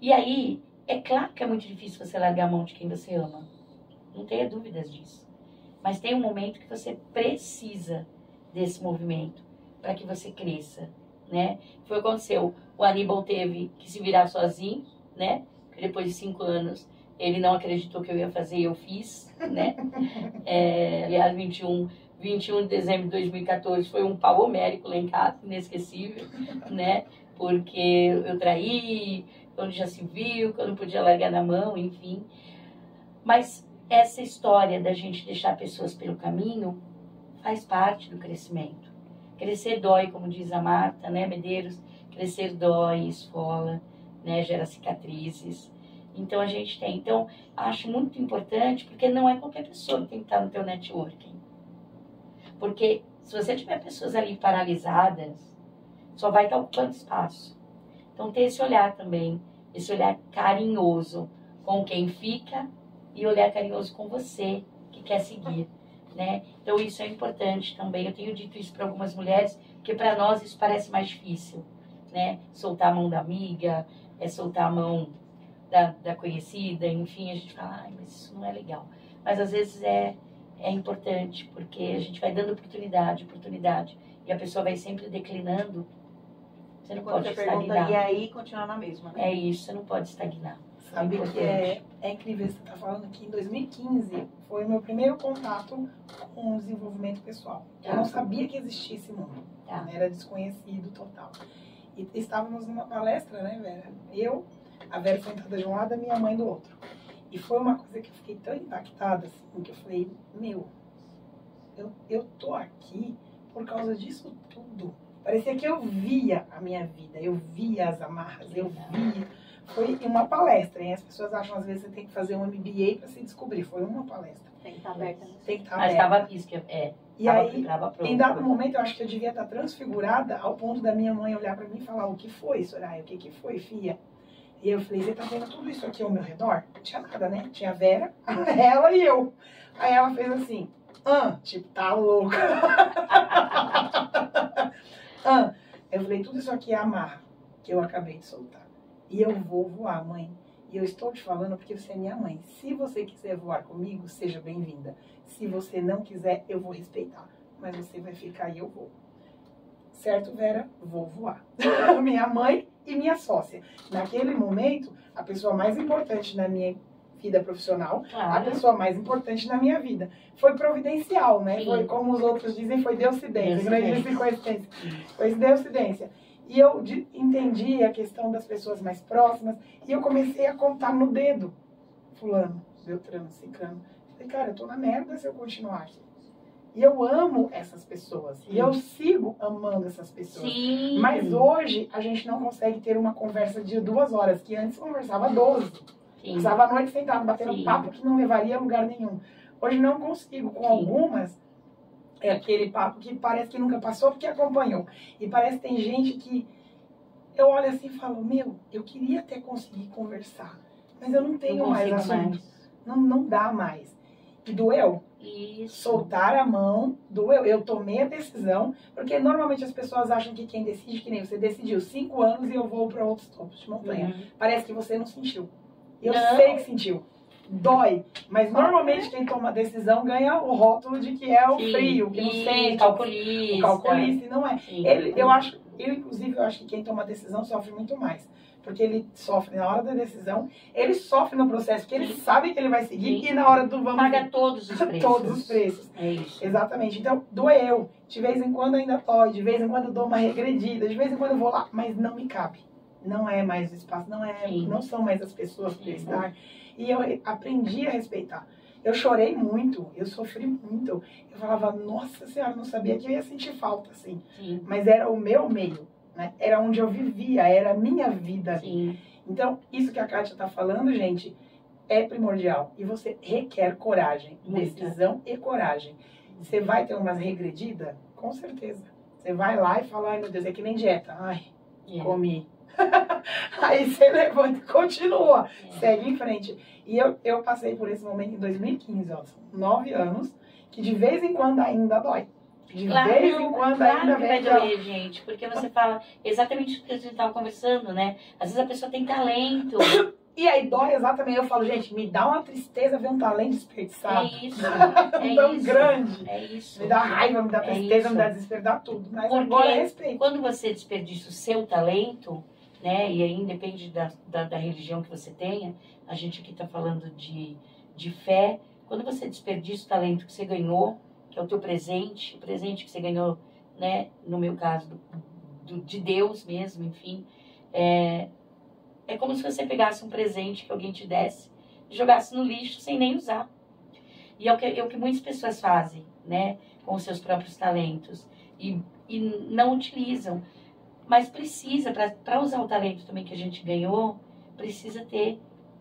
E aí, é claro que é muito difícil você largar a mão de quem você ama. Não tenha dúvidas disso. Mas tem um momento que você precisa desse movimento para que você cresça, né? Foi o que aconteceu. O Aníbal teve que se virar sozinho, né? Depois de 5 anos, ele não acreditou que eu ia fazer e eu fiz, né? Aliás, 21 de dezembro de 2014 foi um pau homérico lá em casa, inesquecível, né? Porque eu traí, quando já se viu, quando podia largar na mão, enfim. Mas essa história da gente deixar pessoas pelo caminho faz parte do crescimento. Crescer dói, como diz a Marta, né, Medeiros? Crescer dói, esfola, né, gera cicatrizes. Então, a gente tem. Então, acho muito importante, porque não é qualquer pessoa que tem que estar no teu networking. Porque se você tiver pessoas ali paralisadas, só vai estar ocupando espaço. Então, ter esse olhar também, esse olhar carinhoso com quem fica e olhar carinhoso com você que quer seguir, né? Então, isso é importante também. Eu tenho dito isso para algumas mulheres, porque para nós isso parece mais difícil, né? Soltar a mão da amiga, soltar a mão da conhecida, enfim, a gente fala, ai, mas isso não é legal. Mas às vezes é importante, porque a gente vai dando oportunidade, e a pessoa vai sempre declinando. Você não pode estagnar. E aí continuar na mesma, né? É isso, você não pode estagnar. Sabe que é incrível você estar falando que em 2015 foi o meu primeiro contato com o desenvolvimento pessoal. Eu não sabia que existia esse mundo, era desconhecido total. E estávamos numa palestra, né, Vera? A Vera sentada de um lado, a minha mãe do outro. E foi uma coisa que eu fiquei tão impactada, assim, que eu falei, eu tô aqui por causa disso tudo. Parecia que eu via a minha vida, eu via as amarras, eu via. Foi uma palestra, hein? As pessoas acham, às vezes, que você tem que fazer um MBA para se descobrir. Foi uma palestra. Tem que estar aberta. Tem que estar aberta. Mas estava isso, E aí, em dado momento, eu acho que eu devia estar transfigurada ao ponto da minha mãe olhar para mim e falar, o que foi, Soraya? O que foi, filha? E eu falei, você tá vendo tudo isso aqui ao meu redor? Não tinha nada, né? Tinha a Vera, ela e eu. Aí ela fez assim, tipo, tá louca. Eu falei, tudo isso aqui é amarra que eu acabei de soltar. E eu vou voar, mãe. E eu estou te falando porque você é minha mãe. Se você quiser voar comigo, seja bem-vinda. Se você não quiser, eu vou respeitar. Mas você vai ficar e eu vou. Certo, Vera? Vou voar. Minha mãe e minha sócia. Naquele momento, a pessoa mais importante na minha vida profissional, a pessoa mais importante na minha vida. Foi providencial, né? Sim. Foi, como os outros dizem, foi Deucidência. Grande coincidência. Foi Deucidência. E eu entendi a questão das pessoas mais próximas e eu comecei a contar no dedo. Fulano, Beltrano, Cicrano. Falei, cara, eu tô na merda se eu continuar aqui. E eu amo essas pessoas. Sim. E eu sigo amando essas pessoas. Sim. Mas hoje a gente não consegue ter uma conversa de 2 horas, que antes conversava 12. Passava a noite sentado, batendo papo que não levaria a lugar nenhum. Hoje não consigo, com algumas. É aquele papo que parece que nunca passou porque acompanhou. E parece que tem gente que eu olho assim e falo, eu queria até conseguir conversar, mas eu não tenho mais assunto. Não dá mais. E doeu. Isso. Soltar a mão, doeu. Eu tomei a decisão, porque normalmente as pessoas acham que quem decide, que nem você decidiu 5 anos e eu vou para outros topos de montanha. Parece que você não sentiu. Eu sei que sentiu. Dói, mas normalmente quem toma a decisão ganha o rótulo de que é o frio, que não sente, calculista. O calculista, e não é. Inclusive, eu acho que quem toma a decisão sofre muito mais. Porque ele sofre na hora da decisão, ele sofre no processo, porque ele sabe que ele vai seguir e na hora do vamos paga ver, todos os preços. Todos os preços. É isso. Exatamente. Então, doeu. De vez em quando ainda dói, de vez em quando eu dou uma regredida, de vez em quando eu vou lá, mas não me cabe. Não é mais o espaço, não são mais as pessoas para estar. E eu aprendi a respeitar. Eu chorei muito, eu sofri muito. Eu falava, nossa senhora, não sabia que eu ia sentir falta, assim. Sim. Mas era o meu meio, né? Era onde eu vivia, era a minha vida. Sim. Então, isso que a Kátia está falando, gente, é primordial. E você requer coragem, decisão e coragem. Você vai ter umas regredidas? Com certeza. Você vai lá e fala, ai meu Deus, é que nem dieta. Ai, comi. Aí você levanta e continua, segue em frente. E eu passei por esse momento em 2015, ó, são 9 anos, que de vez em quando ainda dói. De vez em quando ainda vai doer, gente, porque você fala exatamente o que a gente estava conversando, né? Às vezes a pessoa tem talento. E aí dói exatamente, eu falo, gente, me dá uma tristeza ver um talento desperdiçado. É isso. Tão grande. É isso. Me dá raiva, me dá tristeza, me dá desespero, dá tudo. Mas porque agora é respeito. Quando você desperdiça o seu talento, né, e aí independe da religião que você tenha, a gente aqui está falando de fé, quando você desperdiça o talento que você ganhou, que é o teu presente, o presente que você ganhou, né, no meu caso, de Deus mesmo, enfim, é como se você pegasse um presente que alguém te desse e jogasse no lixo sem nem usar. E é o que muitas pessoas fazem, né, com os seus próprios talentos e não utilizam. Mas precisa, para usar o talento também que a gente ganhou, precisa ter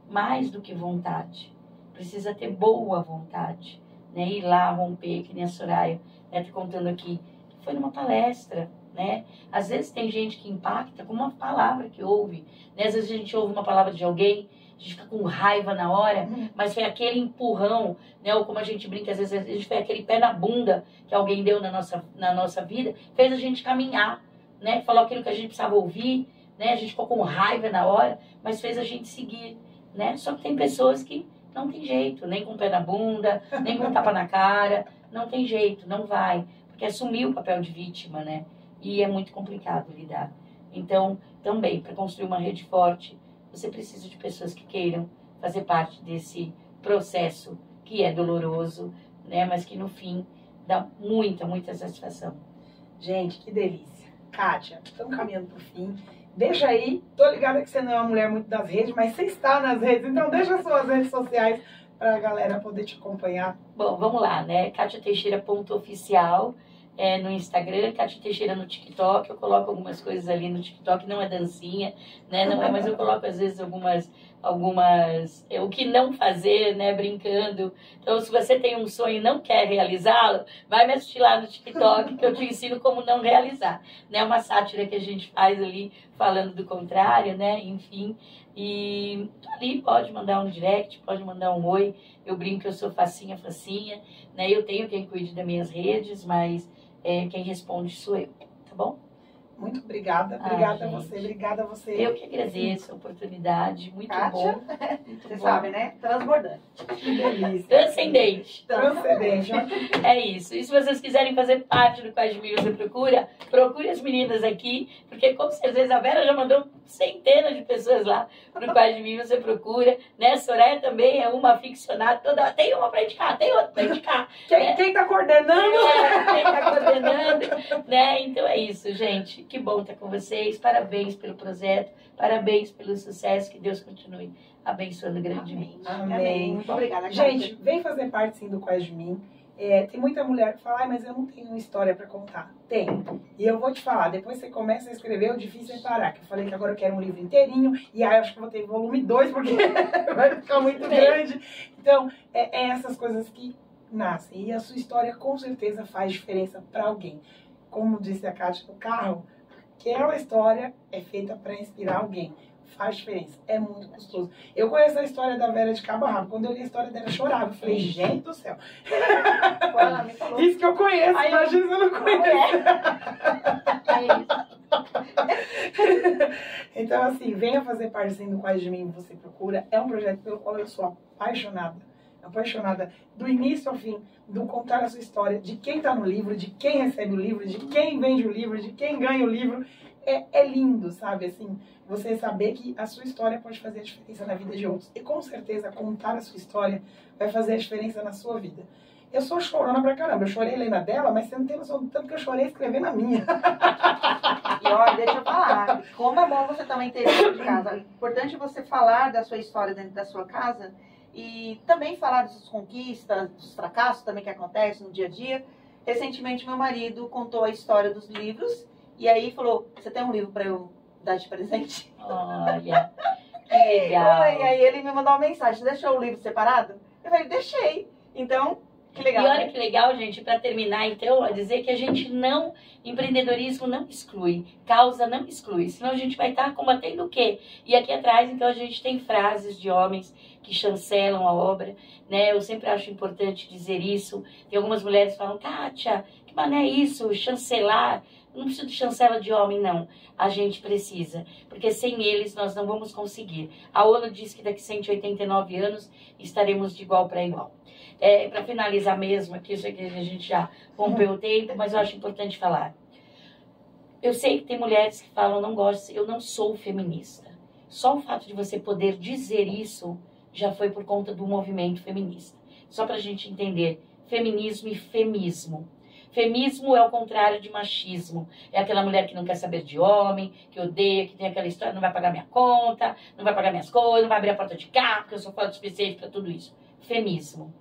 mais do que vontade. Precisa ter boa vontade, né? Ir lá romper, que nem a Soraya, né, tá contando aqui, que foi numa palestra, né? Às vezes tem gente que impacta com uma palavra que ouve, né? Às vezes a gente ouve uma palavra de alguém, a gente fica com raiva na hora, mas foi aquele empurrão, né? Ou como a gente brinca, às vezes a gente foi aquele pé na bunda que alguém deu na nossa vida, fez a gente caminhar, né? Falou aquilo que a gente precisava ouvir, né? A gente ficou com raiva na hora, mas fez a gente seguir, né? Só que tem pessoas que não tem jeito, nem com o pé na bunda, nem com tapa na cara, não tem jeito, não vai, porque assumiu o papel de vítima, né? E é muito complicado lidar. Então, também, para construir uma rede forte, você precisa de pessoas que queiram fazer parte desse processo que é doloroso, né? Mas que no fim dá muita, muita satisfação. Gente, que delícia. Kátia, estamos caminhando para o fim. Deixa aí, tô ligada que você não é uma mulher muito das redes, mas você está nas redes, então deixa suas redes sociais para a galera poder te acompanhar. Bom, vamos lá, né? KatiaTeixeira.oficial no Instagram, Kátia Teixeira no TikTok. Eu coloco algumas coisas ali no TikTok, não é dancinha, né? Não é, mas eu coloco às vezes algumas o que não fazer, né, brincando. Então, se você tem um sonho e não quer realizá-lo, vai me assistir lá no TikTok, que eu te ensino como não realizar, né? Uma sátira que a gente faz ali, falando do contrário, né? Enfim, e ali pode mandar um direct, pode mandar um oi. Eu brinco que eu sou facinha, né? Eu tenho quem cuide das minhas redes, mas quem responde sou eu, tá bom? Muito obrigada. Obrigada a você. Obrigada a você. Eu que agradeço a oportunidade. Muito Kátia, bom. Muito você bom. sabe, né? Transbordante. Que delícia. Transcendente. Transcendente. É isso. E se vocês quiserem fazer parte do Quais de Mil Você procure as meninas aqui, porque com certeza a Vera já mandou centenas de pessoas lá pro Quais de Mil Você Procura, né? A Soraya também é uma aficionada, tem uma pra indicar, tem outra pra indicar. Quem tá coordenando? Quem tá coordenando, né? Então é isso, gente. Que bom estar com vocês. Parabéns pelo projeto, parabéns pelo sucesso, que Deus continue abençoando grandemente. Amém. Muito obrigada, Gente, vem fazer parte sim do Quais de Mim. Tem muita mulher que fala, mas eu não tenho uma história pra contar. Tem. E eu vou te falar, depois você começa a escrever, o difícil é parar. Que eu falei que agora eu quero um livro inteirinho, e aí eu acho que eu vou ter volume 2, porque vai ficar muito grande. Então, essas coisas que nascem. E a sua história com certeza faz diferença pra alguém. Como disse a Kátia no carro, aquela história é feita para inspirar alguém. Faz diferença. É muito gostoso. Eu conheço a história da Vera de Cabo a Rabo. Quando eu li a história dela, eu chorava. Eu falei, gente do céu. Ela me falou. Isso que eu conheço. Aí imagina se eu não conheço. Então, assim, venha fazer parte sim do Quais de Mim Você Procura. É um projeto pelo qual eu sou apaixonada do início ao fim, do contar a sua história, de quem está no livro, de quem recebe o livro, de quem vende o livro, de quem ganha o livro. É lindo, sabe? Assim, você saber que a sua história pode fazer a diferença na vida de outros. E com certeza contar a sua história vai fazer a diferença na sua vida. Eu sou chorona pra caramba. Eu chorei lendo a dela, mas você não tem noção do tanto que eu chorei escrevendo a minha. E olha, deixa eu falar, como é bom você também ter dentro de casa. É importante você falar da sua história dentro da sua casa e também falar das suas conquistas, dos fracassos também que acontecem no dia a dia. Recentemente, meu marido contou a história dos livros e aí falou, você tem um livro para eu dar de presente? Olha, que legal. E aí ele me mandou uma mensagem, você deixou o livro separado? Eu falei, deixei. Então, que legal. E olha que legal, gente, para terminar, então, a dizer que a gente não, empreendedorismo não exclui, causa não exclui, senão a gente vai estar combatendo o quê? E aqui atrás, então, a gente tem frases de homens que chancelam a obra, né? Eu sempre acho importante dizer isso. Tem algumas mulheres que falam, Kátia, que mané é isso, chancelar? Não precisa de chancela de homem, não. A gente precisa, porque sem eles nós não vamos conseguir. A ONU diz que daqui a 189 anos estaremos de igual para igual. Para finalizar mesmo, aqui eu sei que a gente já rompeu o tempo, mas eu acho importante falar. Eu sei que tem mulheres que falam, não gosto, eu não sou feminista. Só o fato de você poder dizer isso já foi por conta do movimento feminista. Só para a gente entender, feminismo e femismo. Femismo é o contrário de machismo. É aquela mulher que não quer saber de homem, que odeia, que tem aquela história, não vai pagar minha conta, não vai pagar minhas coisas, não vai abrir a porta de carro, porque eu sou forte o suficiente para tudo isso. Femismo.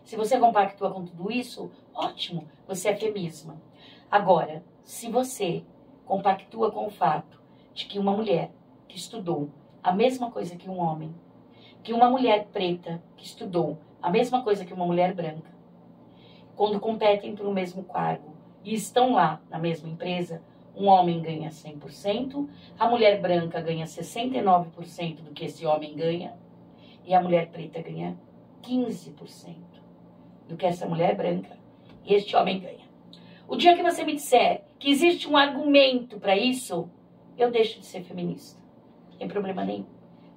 Se você compactua com tudo isso, ótimo, você é femisma. Agora, se você compactua com o fato de que uma mulher que estudou a mesma coisa que um homem, que uma mulher preta que estudou a mesma coisa que uma mulher branca, quando competem pelo mesmo cargo e estão lá na mesma empresa, um homem ganha 100%, a mulher branca ganha 69% do que esse homem ganha e a mulher preta ganha 15% do que essa mulher branca e este homem ganha. O dia que você me disser que existe um argumento para isso, eu deixo de ser feminista. Não tem problema nenhum.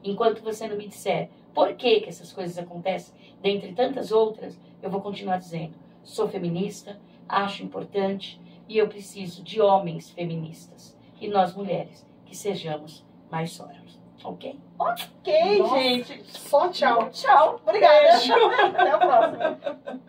Enquanto você não me disser por que essas coisas acontecem, dentre tantas outras, eu vou continuar dizendo, sou feminista, acho importante e eu preciso de homens feministas. E nós, mulheres, que sejamos mais sócias. Ok? Ok, Nossa, gente. Só tchau. Tchau. Obrigada. Beijo. Até a próxima.